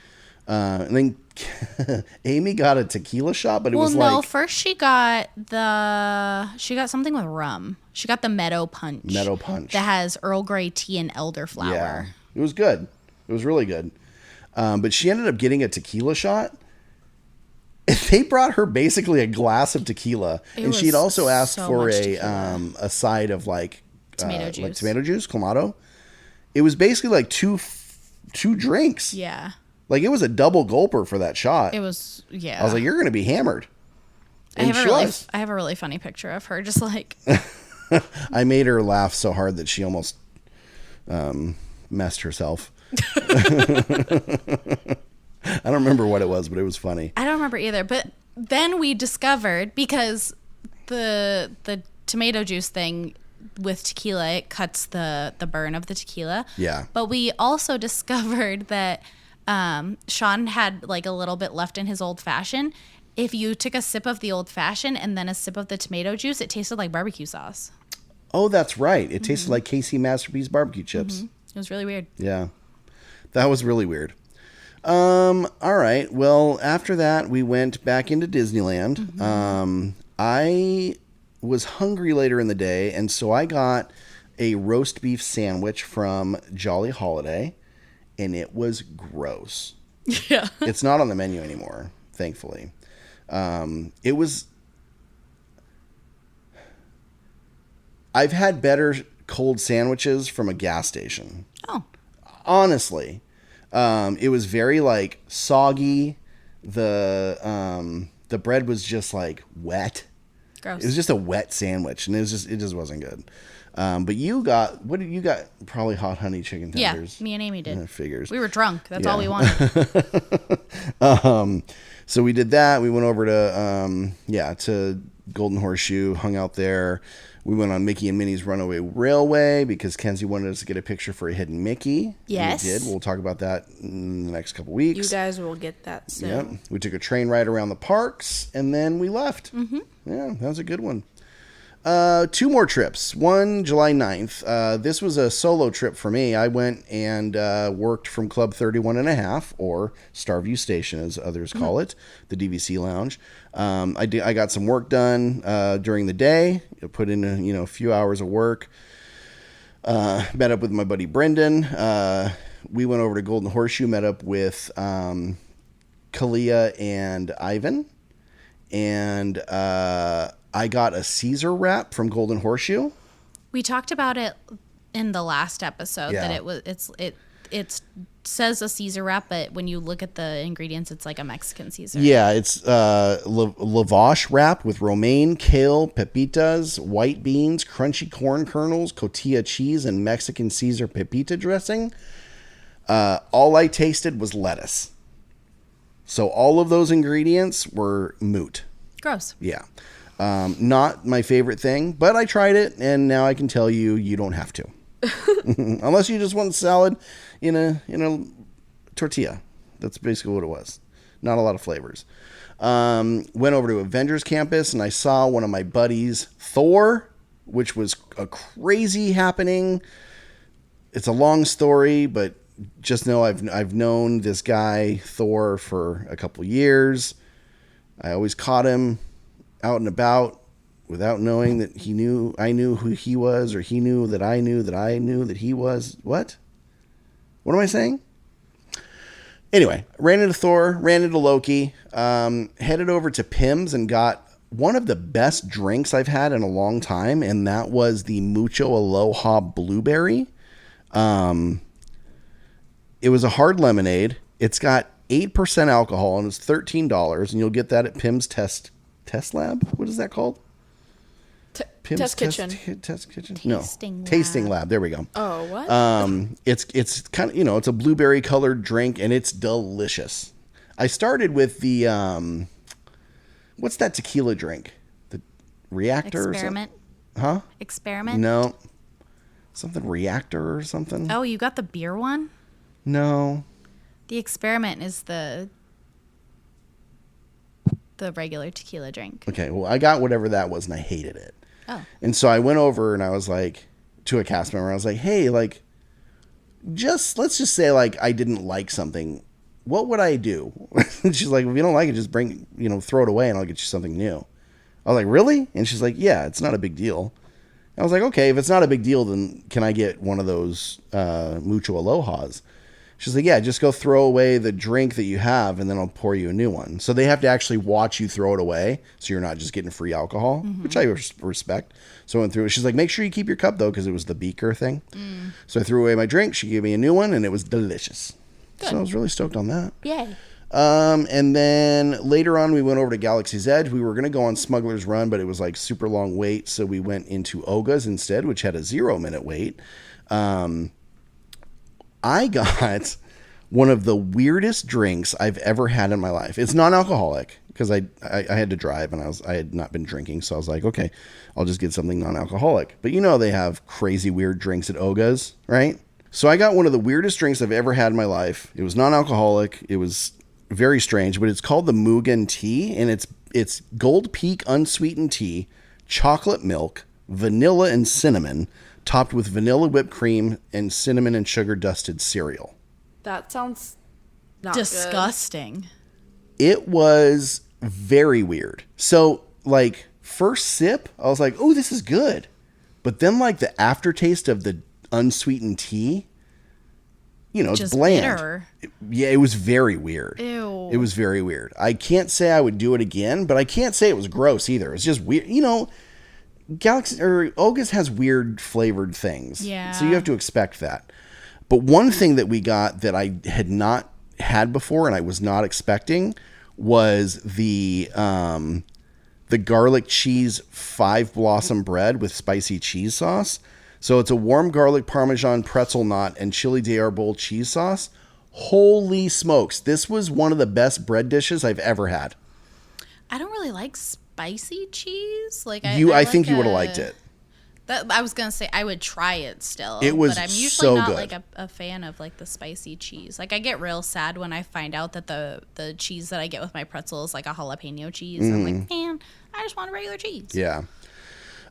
And then Amy got a tequila shot, but it was no, like first she got something with rum. She got the Meadow Punch. Meadow Punch. That has Earl Grey tea and elderflower. Yeah, it was good. It was really good. But she ended up getting a tequila shot. They brought her basically a glass of tequila, and she'd also asked so for much a tequila. side of Tomato juice. like tomato juice, clamato. It was basically like two drinks. Yeah. Like it was a double gulper for that shot. It was, yeah. I was like, you're going to be hammered. I have a really funny picture of her just like. I made her laugh so hard that she almost messed herself. I don't remember what it was, but it was funny. I don't remember either. But then we discovered, because the tomato juice thing with tequila, it cuts the burn of the tequila. Yeah. But we also discovered that Sean had like a little bit left in his old fashioned. If you took a sip of the old fashioned and then a sip of the tomato juice, it tasted like barbecue sauce. Oh, that's right. It tasted like Casey Masterpiece barbecue chips. It was really weird. Yeah. That was really weird. All right. Well, after that, we went back into Disneyland. I was hungry later in the day, and so I got a roast beef sandwich from Jolly Holiday, and it was gross. Yeah. It's not on the menu anymore, thankfully. It was... I've had better cold sandwiches from a gas station. Oh. Honestly. It was very like soggy. The bread was just like wet. Gross. It was just a wet sandwich, and it just wasn't good. But you got, what did you got? Probably hot honey chicken tenders. Yeah, me and Amy did. Figures. We were drunk. That's all we wanted. So we did that. We went over to Golden Horseshoe, hung out there. We went on Mickey and Minnie's Runaway Railway because Kenzie wanted us to get a picture for a hidden Mickey. Yes. We did. We'll talk about that in the next couple weeks. You guys will get that soon. Yep. We took a train ride around the parks, and then we left. Mm-hmm. Yeah, that was a good one. 2 more trips. One, July 9th. This was a solo trip for me. I went and worked from Club 31.5, or Starview Station, as others call it, the DVC Lounge. I got some work done during the day. I put in a few hours of work. Met up with my buddy Brendan. We went over to Golden Horseshoe, met up with Kalia and Ivan. And I got a Caesar wrap from Golden Horseshoe. We talked about it in the last episode that it says a Caesar wrap, but when you look at the ingredients, it's like a Mexican Caesar. Yeah, it's lavash wrap with romaine, kale, pepitas, white beans, crunchy corn kernels, cotija cheese, and Mexican Caesar pepita dressing. All I tasted was lettuce. So all of those ingredients were moot. Gross. Yeah. Not my favorite thing, but I tried it, and now I can tell you don't have to. Unless you just want salad in a tortilla. That's basically what it was. Not a lot of flavors. Went over to Avengers Campus, and I saw one of my buddies, Thor, which was a crazy happening. It's a long story, but just know I've known this guy, Thor, for a couple years. I always caught him out and about without knowing that I knew who he was, or he knew that I knew that he was. What am I saying? Anyway, ran into Thor, ran into Loki, headed over to Pim's and got one of the best drinks I've had in a long time, and that was the Mucho Aloha Blueberry. It was a hard lemonade. It's got 8% alcohol, and it's $13, and you'll get that at Pim's Test Lab. What is that called? Pim's Test Kitchen. Test Kitchen? Tasting Lab. There we go. Oh, what? It's kind of, it's a blueberry colored drink, and it's delicious. I started with the what's that tequila drink? The Reactor Experiment. Or something? Huh? Experiment? No. Something Reactor or something? Oh, you got the beer one? No. The Experiment is the regular tequila drink. Okay, well, I got whatever that was, and I hated it. Oh. And so I went over, and I was like, to a cast member, I was like, hey, like, let's just say, like, I didn't like something. What would I do? And she's like, if you don't like it, just throw it away, and I'll get you something new. I was like, really? And she's like, yeah, it's not a big deal. I was like, okay, if it's not a big deal, then can I get one of those Mucho Aloha's? She's like, yeah, just go throw away the drink that you have, and then I'll pour you a new one. So they have to actually watch you throw it away, so you're not just getting free alcohol, which I respect. So I went through it. She's like, make sure you keep your cup, though, because it was the beaker thing. So I threw away my drink. She gave me a new one, and it was delicious. Good. So I was really stoked on that. Yay. And then later on, we went over to Galaxy's Edge. We were going to go on Smuggler's Run, but it was like super long wait, so we went into Oga's instead, which had a 0-minute wait. I got one of the weirdest drinks I've ever had in my life. It's non-alcoholic because I had to drive and I had not been drinking. So I was like, okay, I'll just get something non-alcoholic. But they have crazy weird drinks at Oga's, right? So I got one of the weirdest drinks I've ever had in my life. It was non-alcoholic. It was very strange, but it's called the Mugen tea, and it's Gold Peak unsweetened tea, chocolate milk, vanilla and cinnamon, topped with vanilla whipped cream and cinnamon and sugar dusted cereal. That sounds Not disgusting. It was very weird. So, like, first sip, I was like, oh, this is good. But then, like, the aftertaste of the unsweetened tea, you know, it's just bland. bitter. It was very weird. Ew. It was very weird. I can't say I would do it again, but I can't say it was gross either. It's just weird. You know, Olga's has weird flavored things. Yeah. So you have to expect that. But one thing that we got that I had not had before and I was not expecting was the garlic cheese 5 blossom bread with spicy cheese sauce. So it's a warm garlic parmesan pretzel knot and chili de arbol cheese sauce. Holy smokes. This was one of the best bread dishes I've ever had. I don't really like spicy cheese. Like I think you would have liked it. I was gonna say I would try it still. It was but I'm usually so not good. like a fan of like the spicy cheese. Like I get real sad when I find out that the cheese that I get with my pretzel is like a jalapeno cheese. I'm like, man, I just want a regular cheese. Yeah.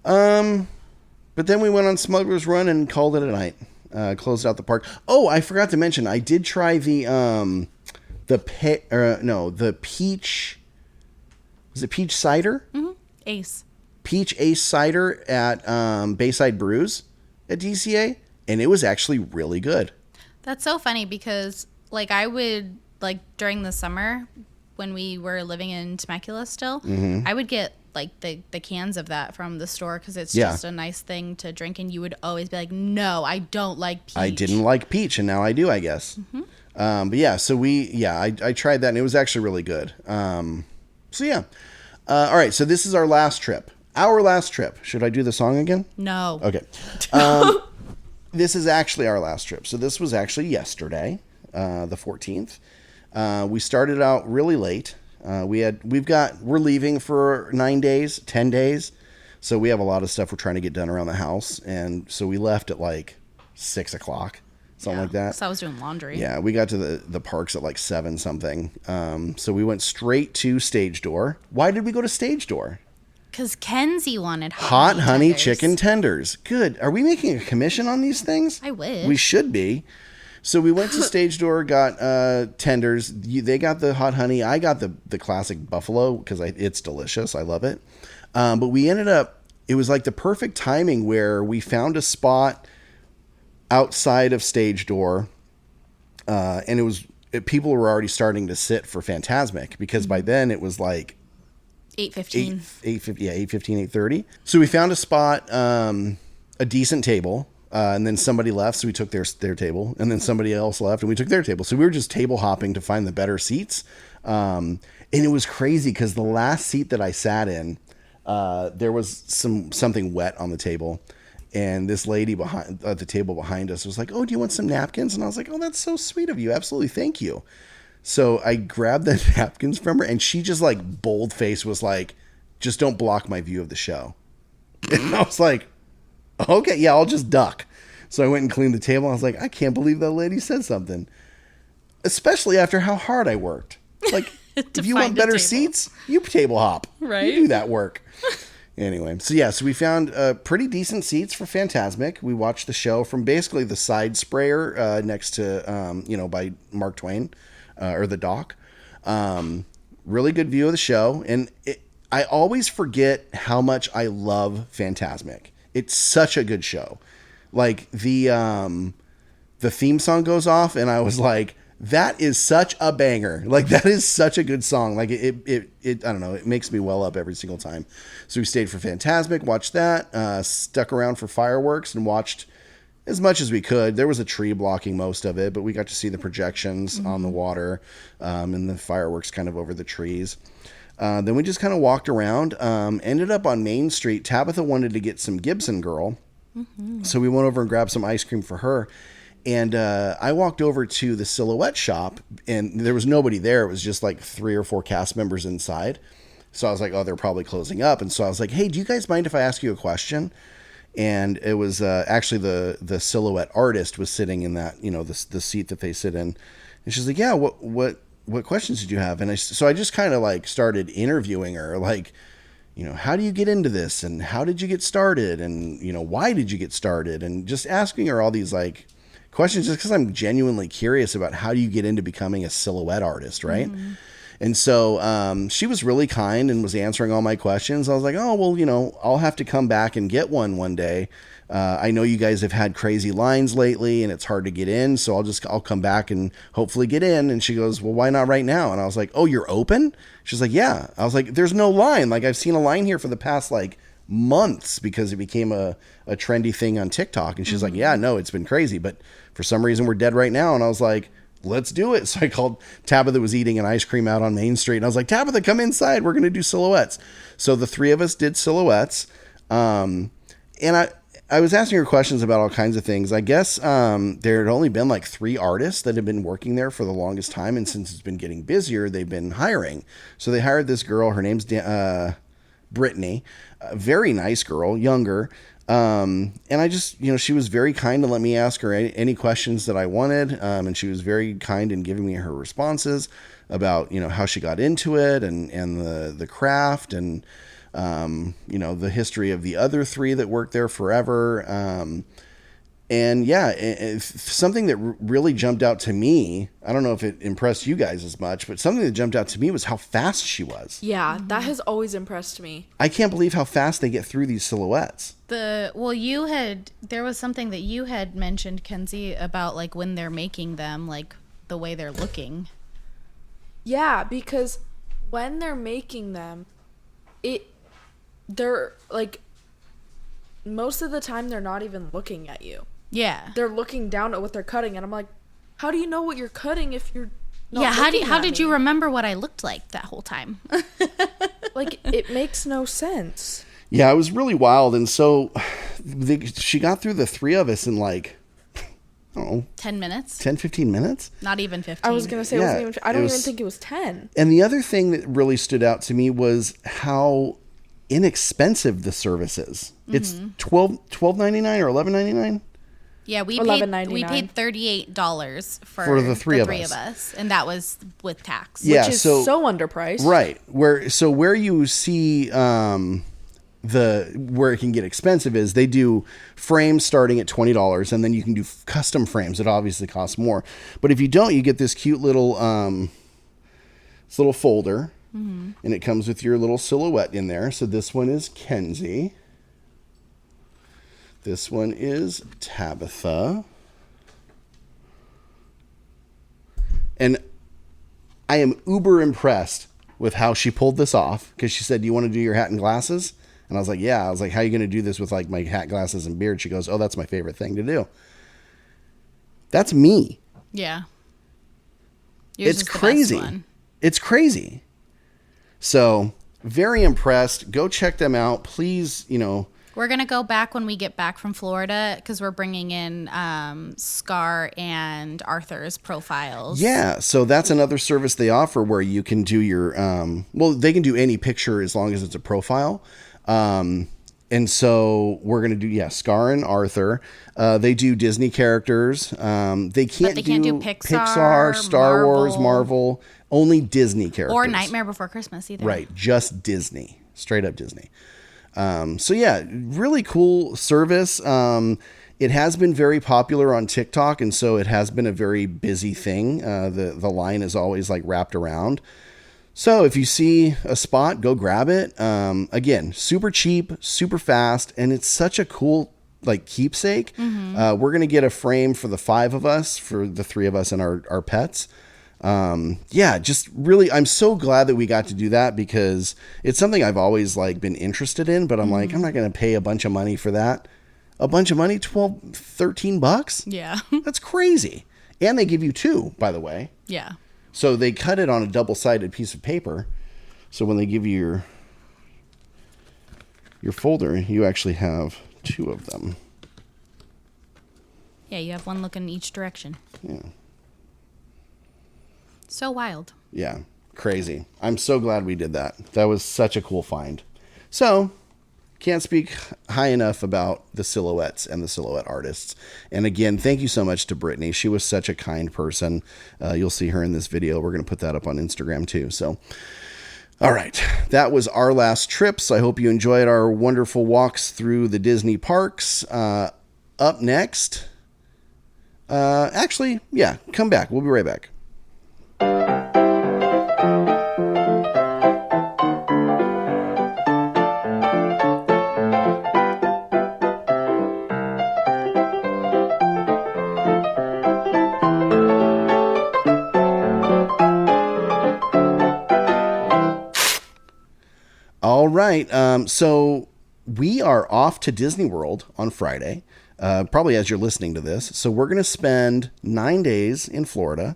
But then we went on Smuggler's Run and called it a night. Closed out the park. Oh, I forgot to mention, I did try the peach. Was it peach cider? Mm-hmm. Ace. Peach Ace cider at Bayside Brews at DCA, and it was actually really good. That's so funny because like I would like during the summer when we were living in Temecula still, I would get like the cans of that from the store because it's just a nice thing to drink, and you would always be like, no, I don't like peach. I didn't like peach, and now I do, I guess. But yeah, so I tried that, and it was actually really good. So yeah. All right, so this is our last trip. Our last trip. Should I do the song again? No. Okay. This is actually our last trip. So this was actually yesterday, the 14th. We started out really late. We're leaving for 9 days, 10 days. So we have a lot of stuff we're trying to get done around the house. And so we left at like 6 o'clock, something like that. So I was doing laundry. Yeah, we got to the parks at like 7 something. So we went straight to Stage Door. Why did we go to Stage Door? Because Kenzie wanted hot honey chicken tenders. Good. Are we making a commission on these things? I wish. We should be. So we went to Stage Door, got tenders. They got the hot honey. I got the classic buffalo because it's delicious. I love it. But we ended up, it was like the perfect timing where we found a spot outside of Stage Door. And people were already starting to sit for Fantasmic because by then it was like 8:15. 8:30. So we found a spot, a decent table, and then somebody left, so we took their table, and then somebody else left, and we took their table. So we were just table hopping to find the better seats. And it was crazy because the last seat that I sat in, there was something wet on the table. And this lady at the table behind us was like, oh, do you want some napkins? And I was like, oh, that's so sweet of you. Absolutely. Thank you. So I grabbed the napkins from her, and she just like bold-faced was like, just don't block my view of the show. And I was like, okay, yeah, I'll just duck. So I went and cleaned the table. I was like, I can't believe that lady said something. Especially after how hard I worked. Like, if you want better seats, you table hop. Right. You do that work. Anyway, so we found pretty decent seats for Fantasmic. We watched the show from basically the side sprayer next to, by Mark Twain. Or the dock. Really good view of the show. And I always forget how much I love Fantasmic. It's such a good show. Like the theme song goes off and I was like, that is such a banger. Like that is such a good song. Like it I don't know. It makes me well up every single time. So we stayed for Fantasmic, watched that, stuck around for fireworks and watched as much as we could. There was a tree blocking most of it, but we got to see the projections on the water and the fireworks kind of over the trees. Then we just kind of walked around, ended up on Main Street. Tabitha wanted to get some Gibson Girl. So we went over and grabbed some ice cream for her. And I walked over to the Silhouette shop and there was nobody there. It was just like 3 or 4 cast members inside. So I was like, oh, they're probably closing up. And so I was like, hey, do you guys mind if I ask you a question? And it was actually the Silhouette artist was sitting in that, the seat that they sit in. And she's like, yeah, what questions did you have? And so I just kind of like started interviewing her, like, how do you get into this? And how did you get started? And, why did you get started? And just asking her all these like questions just because I'm genuinely curious about how do you get into becoming a silhouette artist, right? Mm-hmm. And so she was really kind and was answering all my questions. I was like, oh, well, you know, I'll have to come back and get one day. I know you guys have had crazy lines lately and it's hard to get in. So I'll come back and hopefully get in. And she goes, well, why not right now? And I was like, oh, you're open? She's like, yeah. I was like, there's no line. Like I've seen a line here for the past like months because it became a trendy thing on TikTok. And she's like, yeah, no, it's been crazy. But for some reason we're dead right now. And I was like, let's do it. So I called Tabitha, was eating an ice cream out on Main Street. And I was like, Tabitha, come inside. We're going to do silhouettes. So the three of us did silhouettes. And I was asking her questions about all kinds of things. I guess there had only been like 3 artists that had been working there for the longest time. And since it's been getting busier, they've been hiring. So they hired this girl. Her name's Brittany. A very nice girl, younger. And I just, you know, she was very kind to let me ask her any questions that I wanted. And she was very kind in giving me her responses about, you know, how she got into it and the craft and, you know, the history of the other 3 that worked there forever. And yeah, something that really jumped out to me, I don't know if it impressed you guys as much, but something that jumped out to me was how fast she was. Yeah, that has always impressed me. I can't believe how fast they get through these silhouettes. There was something that you had mentioned, Kenzie, about like when they're making them, like the way they're looking. Yeah, because when they're making them, they're like, most of the time they're not even looking at you. Yeah. They're looking down at what they're cutting, and I'm like, how do you know what you're cutting if you're not Yeah, how did you remember what I looked like that whole time? Like, it makes no sense. Yeah, it was really wild. And so she got through the 3 of us in like, I don't know, 10 minutes? 10, 15 minutes? Not even 15. I was going to say, I don't even think it was 10. And the other thing that really stood out to me was how inexpensive the service is. Mm-hmm. It's $12.99 or $11.99? Yeah, we paid $38 for the three of us, and that was with tax. Yeah, which is so underpriced. Right. Where you see where it can get expensive is they do frames starting at $20, and then you can do custom frames. It obviously costs more. But if you don't, you get this cute little folder, and it comes with your little silhouette in there. So this one is Kenzie. This one is Tabitha. And I am uber impressed with how she pulled this off, because she said, do you want to do your hat and glasses? And I was like, yeah. I was like, how are you going to do this with like my hat, glasses, and beard? She goes, oh, that's my favorite thing to do. That's me. Yeah. It's crazy. It's crazy. So very impressed. Go check them out. Please, you know. We're going to go back when we get back from Florida, because we're bringing in Scar and Arthur's profiles. Yeah, so that's another service they offer where you can do your, they can do any picture as long as it's a profile. And so we're going to do, Scar and Arthur. They do Disney characters. They can't do Pixar, Star Wars, Marvel, only Disney characters. Or Nightmare Before Christmas either. Right, just Disney, straight up Disney. So yeah, really cool service. It has been very popular on TikTok, and so it has been a very busy thing. The line is always like wrapped around. So if you see a spot, go grab it. Again, super cheap, super fast, and it's such a cool like keepsake. Mm-hmm. We're gonna get a frame for the 5 of us, for the 3 of us and our pets. Just really, I'm so glad that we got to do that, because it's something I've always like been interested in, but I'm like, I'm not going to pay a bunch of money for that. A bunch of money, $12, $13. Yeah. That's crazy. And they give you 2, by the way. Yeah. So they cut it on a double-sided piece of paper. So when they give you your folder, you actually have 2 of them. Yeah, you have one looking each direction. Yeah. So wild. Yeah, crazy. I'm so glad we did that. That was such a cool find. So, can't speak high enough about the silhouettes and the silhouette artists. And again, thank you so much to Brittany. She was such a kind person. You'll see her in this video. We're going to put that up on Instagram too. So, all right. That was our last trips. I hope you enjoyed our wonderful walks through the Disney parks. Up next, Actually, yeah, come back. We'll be right back. All right. So we are off to Disney World on Friday, probably as you're listening to this. So we're going to spend 9 days in Florida.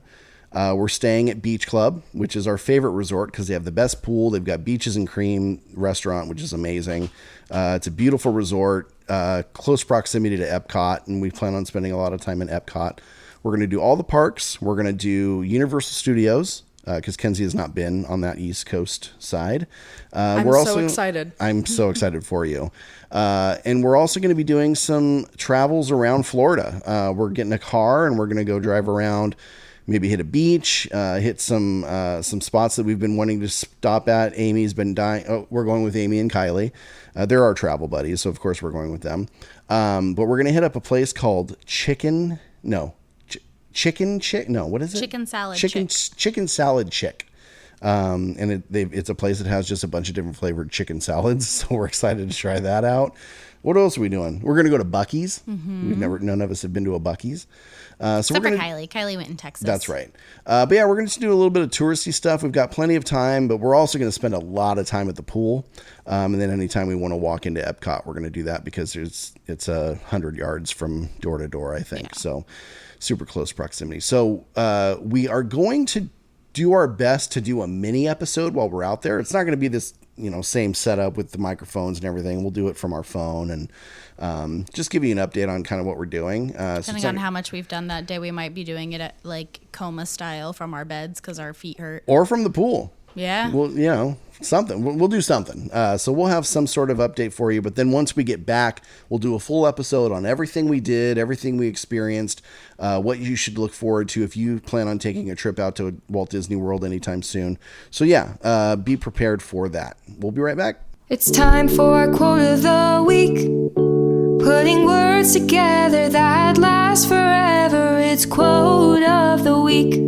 We're staying at Beach Club, which is our favorite resort because they have the best pool. They've got Beaches and Cream restaurant, which is amazing. It's a beautiful resort, close proximity to Epcot, and we plan on spending a lot of time in Epcot. We're going to do all the parks. We're going to do Universal Studios, because Kenzie has not been on that East Coast side. We're also excited. I'm so excited for you. And we're also going to be doing some travels around Florida. We're getting a car and we're going to go drive around, maybe hit a beach, hit some spots that we've been wanting to stop at. Amy's been dying. Oh, we're going with Amy and Kylie. They're our travel buddies, so of course we're going with them. But we're going to hit up a place called Chicken Salad Chick. And it's a place that has just a bunch of different flavored chicken salads. So we're excited to try that out. What else are we doing? We're going to go to Buc-ee's. Mm-hmm. None of us have been to a Buc-ee's. Except for Kylie. Kylie went in Texas. That's right. But yeah, we're going to do a little bit of touristy stuff. We've got plenty of time, but we're also going to spend a lot of time at the pool. And then anytime we want to walk into Epcot, we're going to do that because it's 100 yards from door to door, I think. Yeah. So super close proximity. So we are going to do our best to do a mini episode while we're out there. It's not going to be this, same setup with the microphones and everything. We'll do it from our phone and just give you an update on kind of what we're doing. Depending on how much we've done that day, we might be doing it at like coma style from our beds because our feet hurt. Or from the pool. Yeah. Well, something. We'll do something. So we'll have some sort of update for you. But then once we get back, we'll do a full episode on everything we did, everything we experienced, what you should look forward to if you plan on taking a trip out to Walt Disney World anytime soon. So yeah, be prepared for that. We'll be right back. It's time for Quote of the Week. Putting words together that last forever. It's Quote of the Week.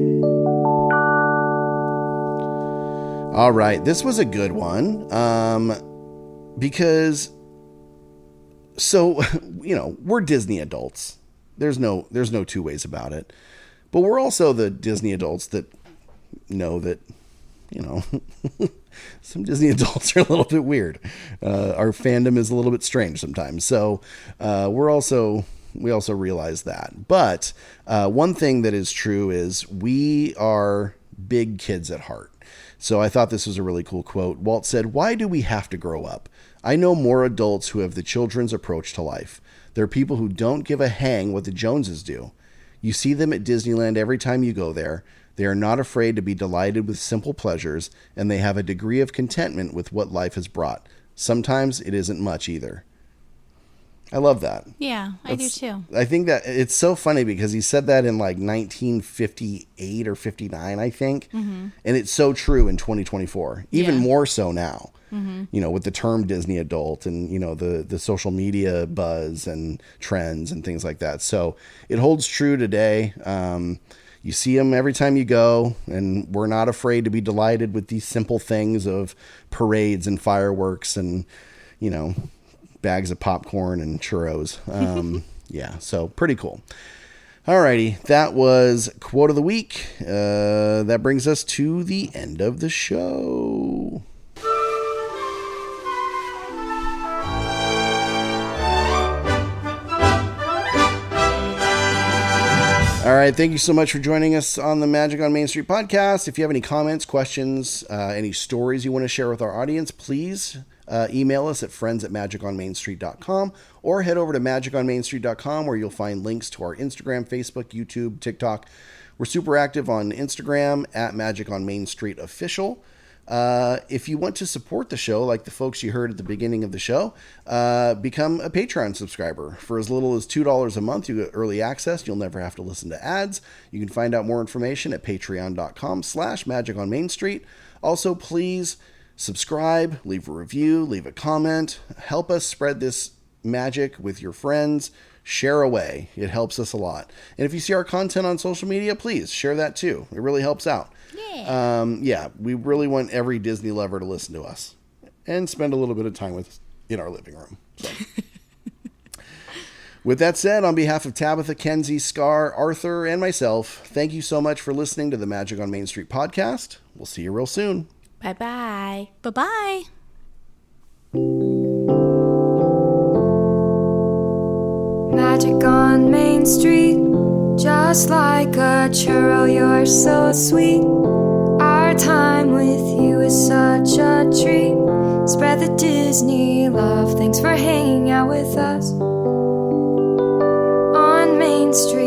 All right, this was a good one because, we're Disney adults. There's no two ways about it. But we're also the Disney adults that know that, some Disney adults are a little bit weird. Our fandom is a little bit strange sometimes. So we also realize that. But one thing that is true is we are big kids at heart. So I thought this was a really cool quote. Walt said, "Why do we have to grow up? I know more adults who have the children's approach to life. There are people who don't give a hang what the Joneses do. You see them at Disneyland every time you go there. They are not afraid to be delighted with simple pleasures, and they have a degree of contentment with what life has brought. Sometimes it isn't much either." I love that. Yeah, I do too. I think that it's so funny because he said that in like 1958 or 59, I think. Mm-hmm. And it's so true in 2024, even more so now, with the term Disney adult and, the social media buzz and trends and things like that. So it holds true today. You see them every time you go, and we're not afraid to be delighted with these simple things of parades and fireworks and, bags of popcorn and churros. Yeah, so pretty cool. Alrighty, that was Quote of the Week. That brings us to the end of the show. All right, thank you so much for joining us on the Magic on Main Street podcast. If you have any comments, questions, any stories you want to share with our audience, please email us at friends@magiconmainstreet.com or head over to magiconmainstreet.com where you'll find links to our Instagram, Facebook, YouTube, TikTok. We're super active on Instagram at Magic on Main Street Official. If you want to support the show, like the folks you heard at the beginning of the show, become a Patreon subscriber. For as little as $2 a month, you get early access. You'll never have to listen to ads. You can find out more information at patreon.com/magiconmainstreet. Also, please subscribe, leave a review, leave a comment, help us spread this magic with your friends. Share away. It helps us a lot. And if you see our content on social media, please share that too. It really helps out. Yeah. We really want every Disney lover to listen to us and spend a little bit of time with us in our living room. So. With that said, on behalf of Tabitha, Kenzie, Scar, Arthur, and myself, thank you so much for listening to the Magic on Main Street podcast. We'll see you real soon. Bye-bye. Bye-bye. Magic on Main Street, just like a churro, you're so sweet. Our time with you is such a treat. Spread the Disney love. Thanks for hanging out with us on Main Street.